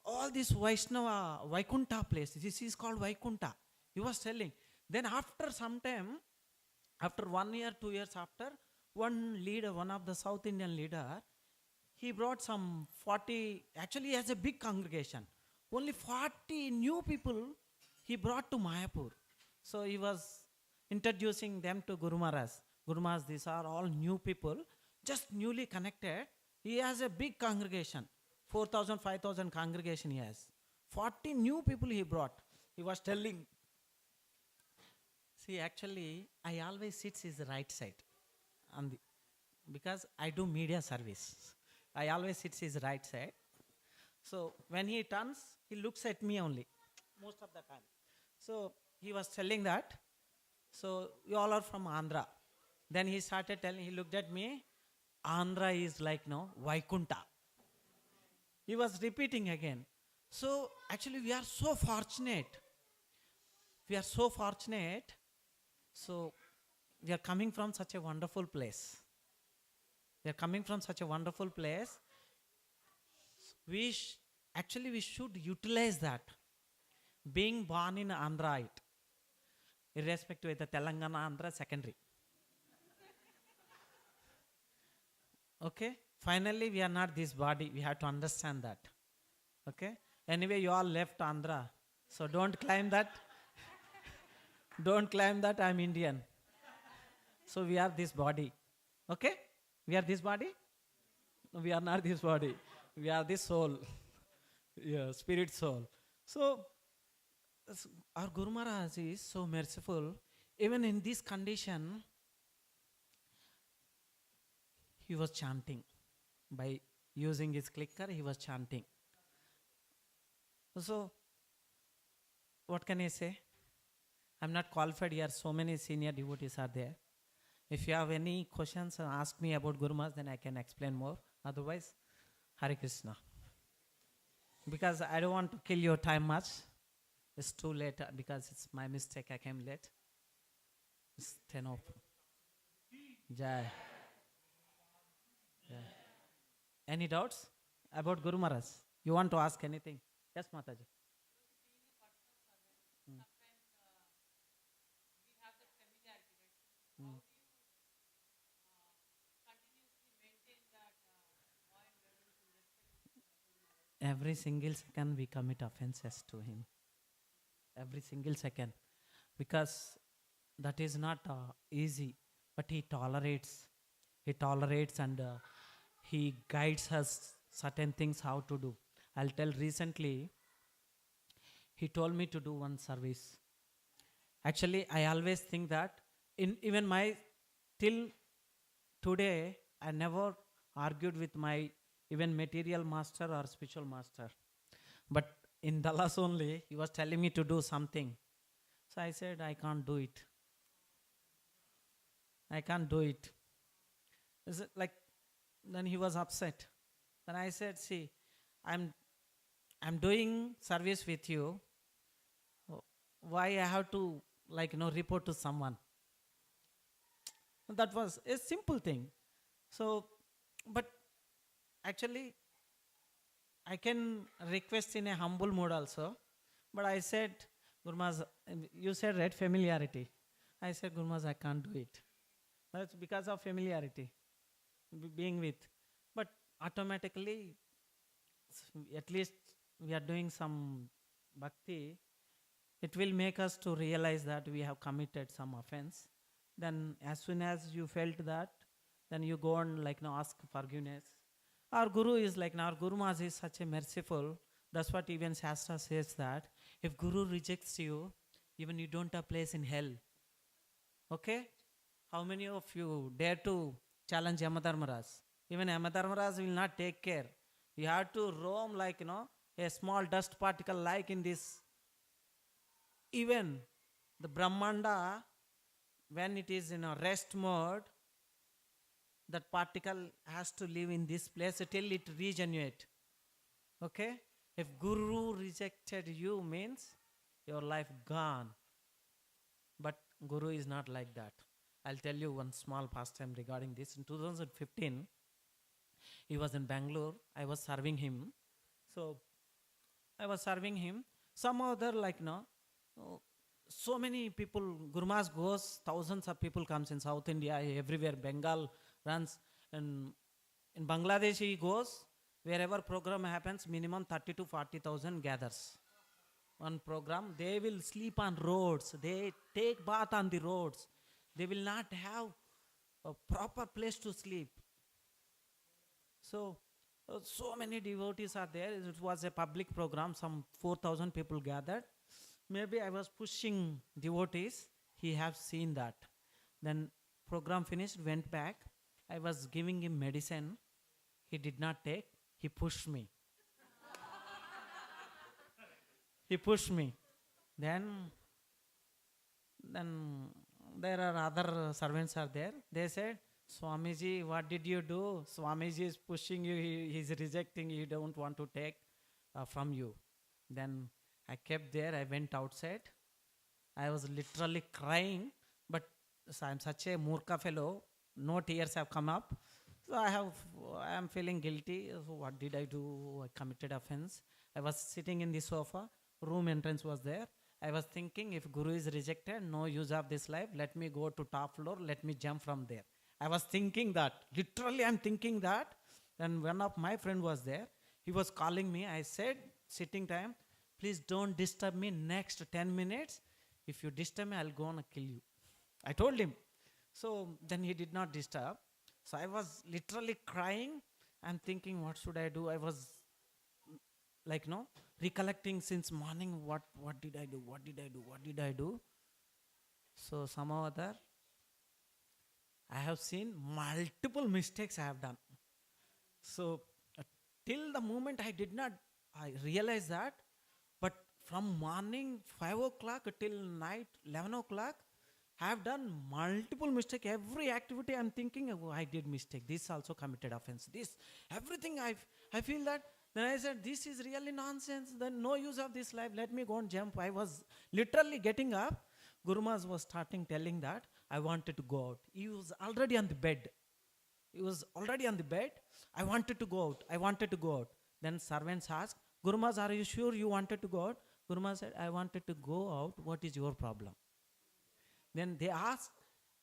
all this Vaishnava, Vaikunta place. This is called Vaikunta. He was telling. Then after some time, after 1 year, 2 years after, one leader, one of the South Indian leader, he brought some 40, actually he has a big congregation. Only 40 new people he brought to Mayapur. So he was introducing them to Guru Maharaj. Guru Maharaj, these are all new people, just newly connected. He has a big congregation, 4,000, 5,000 congregation he has. 40 new people he brought. He was telling, see, actually, I always sit his right side, on the, because I do media service. I always sit his right side. So when he turns, he looks at me only, most of the time. So he was telling that, so you all are from Andhra. Then he started telling, he looked at me, Andhra is like, no, Vaikunta. He was repeating again. So actually we are so fortunate. We are so fortunate. So we are coming from such a wonderful place. We are coming from such a wonderful place. Actually we should utilize that. Being born in Andhra, irrespective of the Telangana, Andhra, secondary. Okay? Finally, we are not this body. We have to understand that. Okay? Anyway, you all left Andhra. So don't claim that. Don't claim that I'm Indian. So we are this body. Okay? We are this body? No, we are not this body. We are this soul. Yeah, spirit soul. So our Guru Maharaj is so merciful. Even in this condition, he was chanting. By using his clicker, he was chanting. So, what can I say? I'm not qualified here. So many senior devotees are there. If you have any questions, ask me about Guru Maharaj, then I can explain more. Otherwise, Hare Krishna. Because I don't want to kill your time much. It's too late because it's my mistake. I came late. It's 10:00. Jai. Yeah. Any doubts about Guru Maharaj? You want to ask anything? Yes, Mataji. Every single second we commit offenses to him. Every single second. Because that is not easy. But he tolerates. He tolerates and he guides us certain things how to do. I'll tell recently, he told me to do one service. Actually, I always think that in even my, till today, I never argued with my even material master or spiritual master. But in Dallas only, he was telling me to do something. So I said, I can't do it. I can't do it. Is it like, then he was upset. Then I said, see, I'm doing service with you. Why I have to report to someone? That was a simple thing. So, but actually, I can request in a humble mode also. But I said, Guru Maharaj, you said right, familiarity. I said, Guru Maharaj, I can't do it. That's because of familiarity, being with. But automatically, at least we are doing some bhakti, it will make us to realize that we have committed some offense. Then as soon as you felt that, then you go and ask forgiveness. Our Guru is our Guru Maharaj is such a merciful. That's what even Shastra says that if Guru rejects you, even you don't have place in hell. Okay? How many of you dare to challenge Yamadharmaraj? Even Yamadharmaraj will not take care. You have to roam a small dust particle in this. Even the Brahmanda, when it is in a rest mode, that particle has to live in this place till it regenerate. Okay? If Guru rejected you means your life gone. But Guru is not like that. I'll tell you one small pastime regarding this. In 2015, he was in Bangalore. I was serving him. So, I was serving him. Some other so many people, Guru Maharaj goes, thousands of people comes in South India, everywhere, Bengal runs. And in Bangladesh he goes, wherever program happens, minimum 30 to 40,000 gathers. One program, they will sleep on roads. They take bath on the roads. They will not have a proper place to sleep. So, so many devotees are there. It was a public program, some 4,000 people gathered. Maybe I was pushing devotees. He have seen that. Then program finished, went back. I was giving him medicine. He did not take. He pushed me. He pushed me. Then there are other servants are there. They said, Swamiji, what did you do? Swamiji is pushing you. He's rejecting. He don't want to take from you. Then I kept there. I went outside. I was literally crying. But I'm such a murka fellow. No tears have come up. So I am feeling guilty. So what did I do? I committed offense. I was sitting in the sofa. Room entrance was there. I was thinking, if Guru is rejected, no use of this life. Let me go to top floor. Let me jump from there. I was thinking that. Literally, I'm thinking that. Then one of my friend was there. He was calling me. I said, sitting time, please don't disturb me next 10 minutes. If you disturb me, I'll go and kill you. I told him. So then he did not disturb. So I was literally crying and thinking, what should I do? I was recollecting since morning, what did I do? So somehow or other, I have seen multiple mistakes I have done. So till the moment I realized that, but from morning 5 o'clock till night 11 o'clock, I have done multiple mistakes. Every activity I'm thinking, oh, I did mistake. This also committed offense. This, everything I feel that. Then I said, this is really nonsense. Then no use of this life. Let me go and jump. I was literally getting up. Guru Maharaj was starting telling that I wanted to go out. He was already on the bed. I wanted to go out. Then servants asked, Guru Maharaj, are you sure you wanted to go out? Guru Maharaj said, I wanted to go out. What is your problem? Then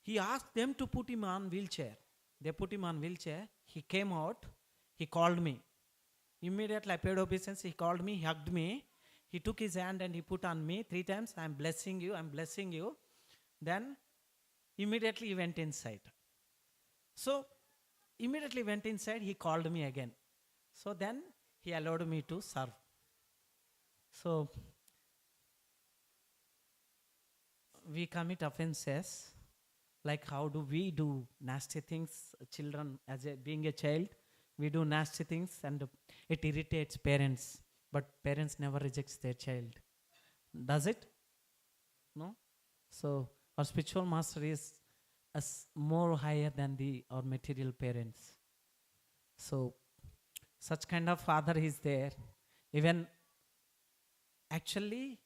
he asked them to put him on wheelchair. They put him on wheelchair. He came out. He called me. Immediately I paid obeisance. He called me, he hugged me. He took his hand and he put on me 3 times. I'm blessing you. Then immediately he went inside. So immediately went inside. He called me again. So then he allowed me to serve. So we commit offenses. Like how do we do nasty things? Children, being a child, we do nasty things and it irritates parents. But parents never rejects their child. Does it? No? So our spiritual master is more higher than our material parents. So such kind of father is there. Even actually,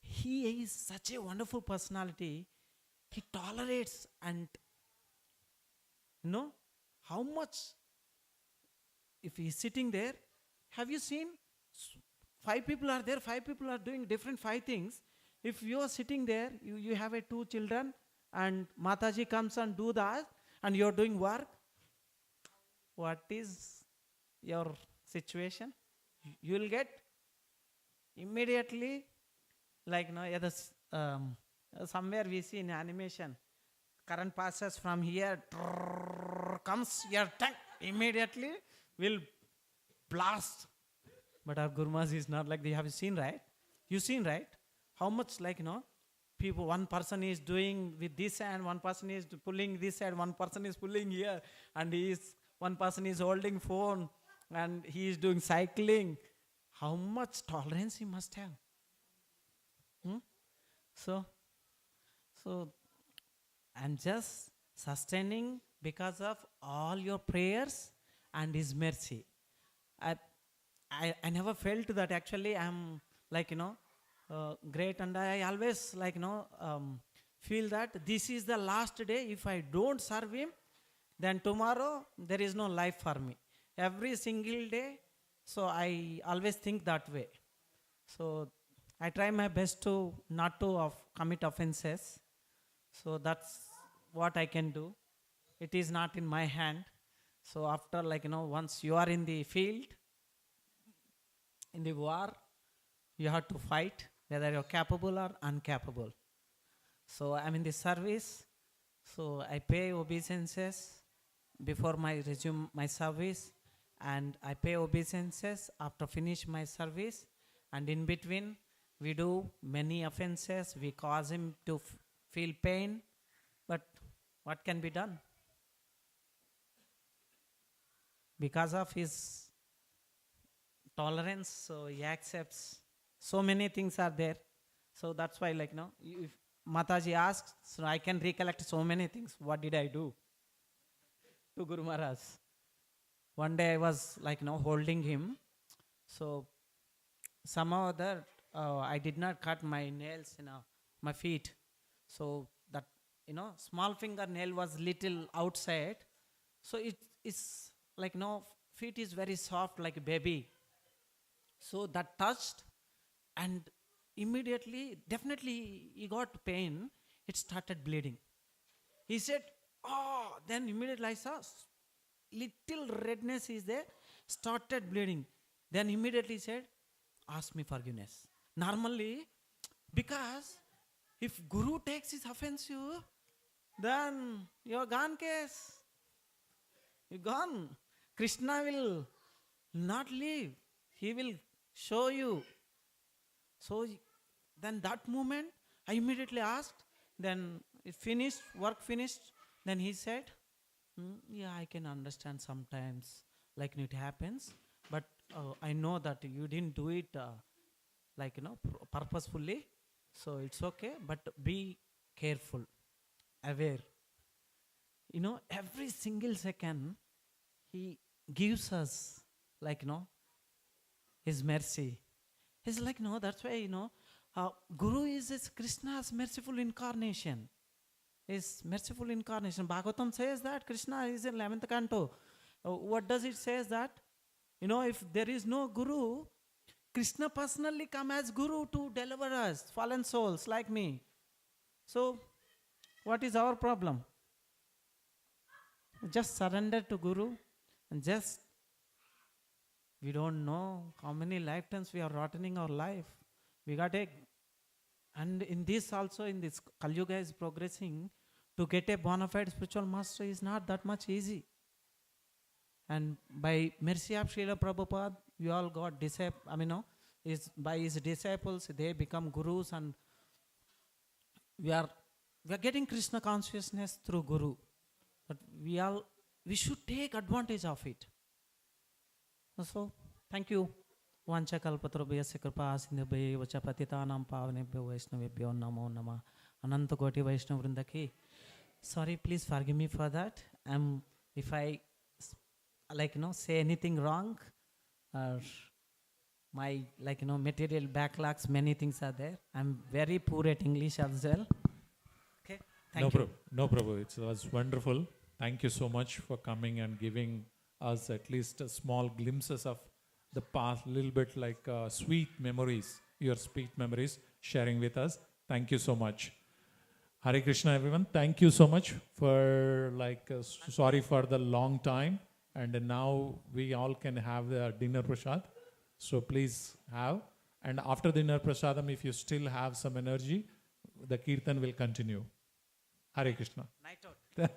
he is such a wonderful personality. He tolerates and how much, if he is sitting there, have you seen 5 people are there, 5 people are doing different 5 things. If you are sitting there, you have 2 children and Mataji comes and do that and you are doing work, what is your situation? You will get immediately, somewhere we see in animation, current passes from here, comes your tongue, immediately will blast. But our Guru Maharaj is not like that. Have you seen, right? You've seen, right? How much people, one person is doing with this hand, one person is pulling this side, one person is pulling here, and one person is holding phone, and he is doing cycling. How much tolerance he must have? So I'm just sustaining because of all your prayers and His mercy. I never felt that actually I'm great, and I always feel that this is the last day. If I don't serve Him, then tomorrow there is no life for me. Every single day, so I always think that way. So I try my best to not to commit offenses. So that's what I can do. It is not in my hand. So after once you are in the field, in the war, you have to fight whether you're capable or incapable. So I'm in the service. So I pay obeisances before my resume my service, and I pay obeisances after finish my service, and in between we do many offenses. We cause him to feel pain, but what can be done? Because of his tolerance, so he accepts. So many things are there. So that's why, like, no, if Mataji asks, so I can recollect so many things. What did I do to Guru Maharaj? One day I was, like, holding him. So somehow that I did not cut my nails, my feet. So that, small finger nail was little outside. So it is like, feet is very soft like a baby. So that touched, and immediately, definitely he got pain. It started bleeding. He said, oh, then immediately I saw little redness is there, started bleeding. Then immediately he said, ask me forgiveness. Normally, because if Guru takes his offensive, then you're gone case. You're gone. Krishna will not leave. He will show you. So then that moment, I immediately asked. Then it finished, work finished. Then he said, yeah, I can understand sometimes, like it happens. But I know that you didn't do it purposefully. So it's okay, but be careful, aware. Every single second, he gives us, his mercy. He's like, no, that's why, Guru is Krishna's merciful incarnation. His merciful incarnation. Bhagavatam says that Krishna is in 11th canto. What does it say that? If there is no Guru, Krishna personally come as Guru to deliver us, fallen souls like me. So, what is our problem? Just surrender to Guru, and just, we don't know how many lifetimes we are rotting our life. We got and in this also, in this Kali Yuga is progressing, to get a bona fide spiritual master is not that much easy. And by mercy of Srila Prabhupada, we all got by his disciples, they become gurus, and we are getting Krishna consciousness through Guru. But we should take advantage of it. So, thank you. Vancha kalpatarubhyasya kripa sindhubhye vacha patitanam pavanebhyo vaishnavebhyo namo namah. Ananta koti Vaishnava vrinda ki. Sorry, please forgive me for that. If I say anything wrong, or my material backlogs, many things are there. I'm very poor at English as well. Okay, thank you. No problem. It was wonderful. Thank you so much for coming and giving us at least a small glimpses of the past, little bit sweet memories, your sweet memories, sharing with us. Thank you so much. Hare Krishna, everyone. Thank you so much for sorry for the long time. And now we all can have the dinner prasad. So please have. And after dinner prasadam, if you still have some energy, the kirtan will continue. Hare Krishna. Night out.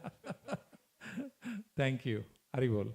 Thank you. Hari Bol.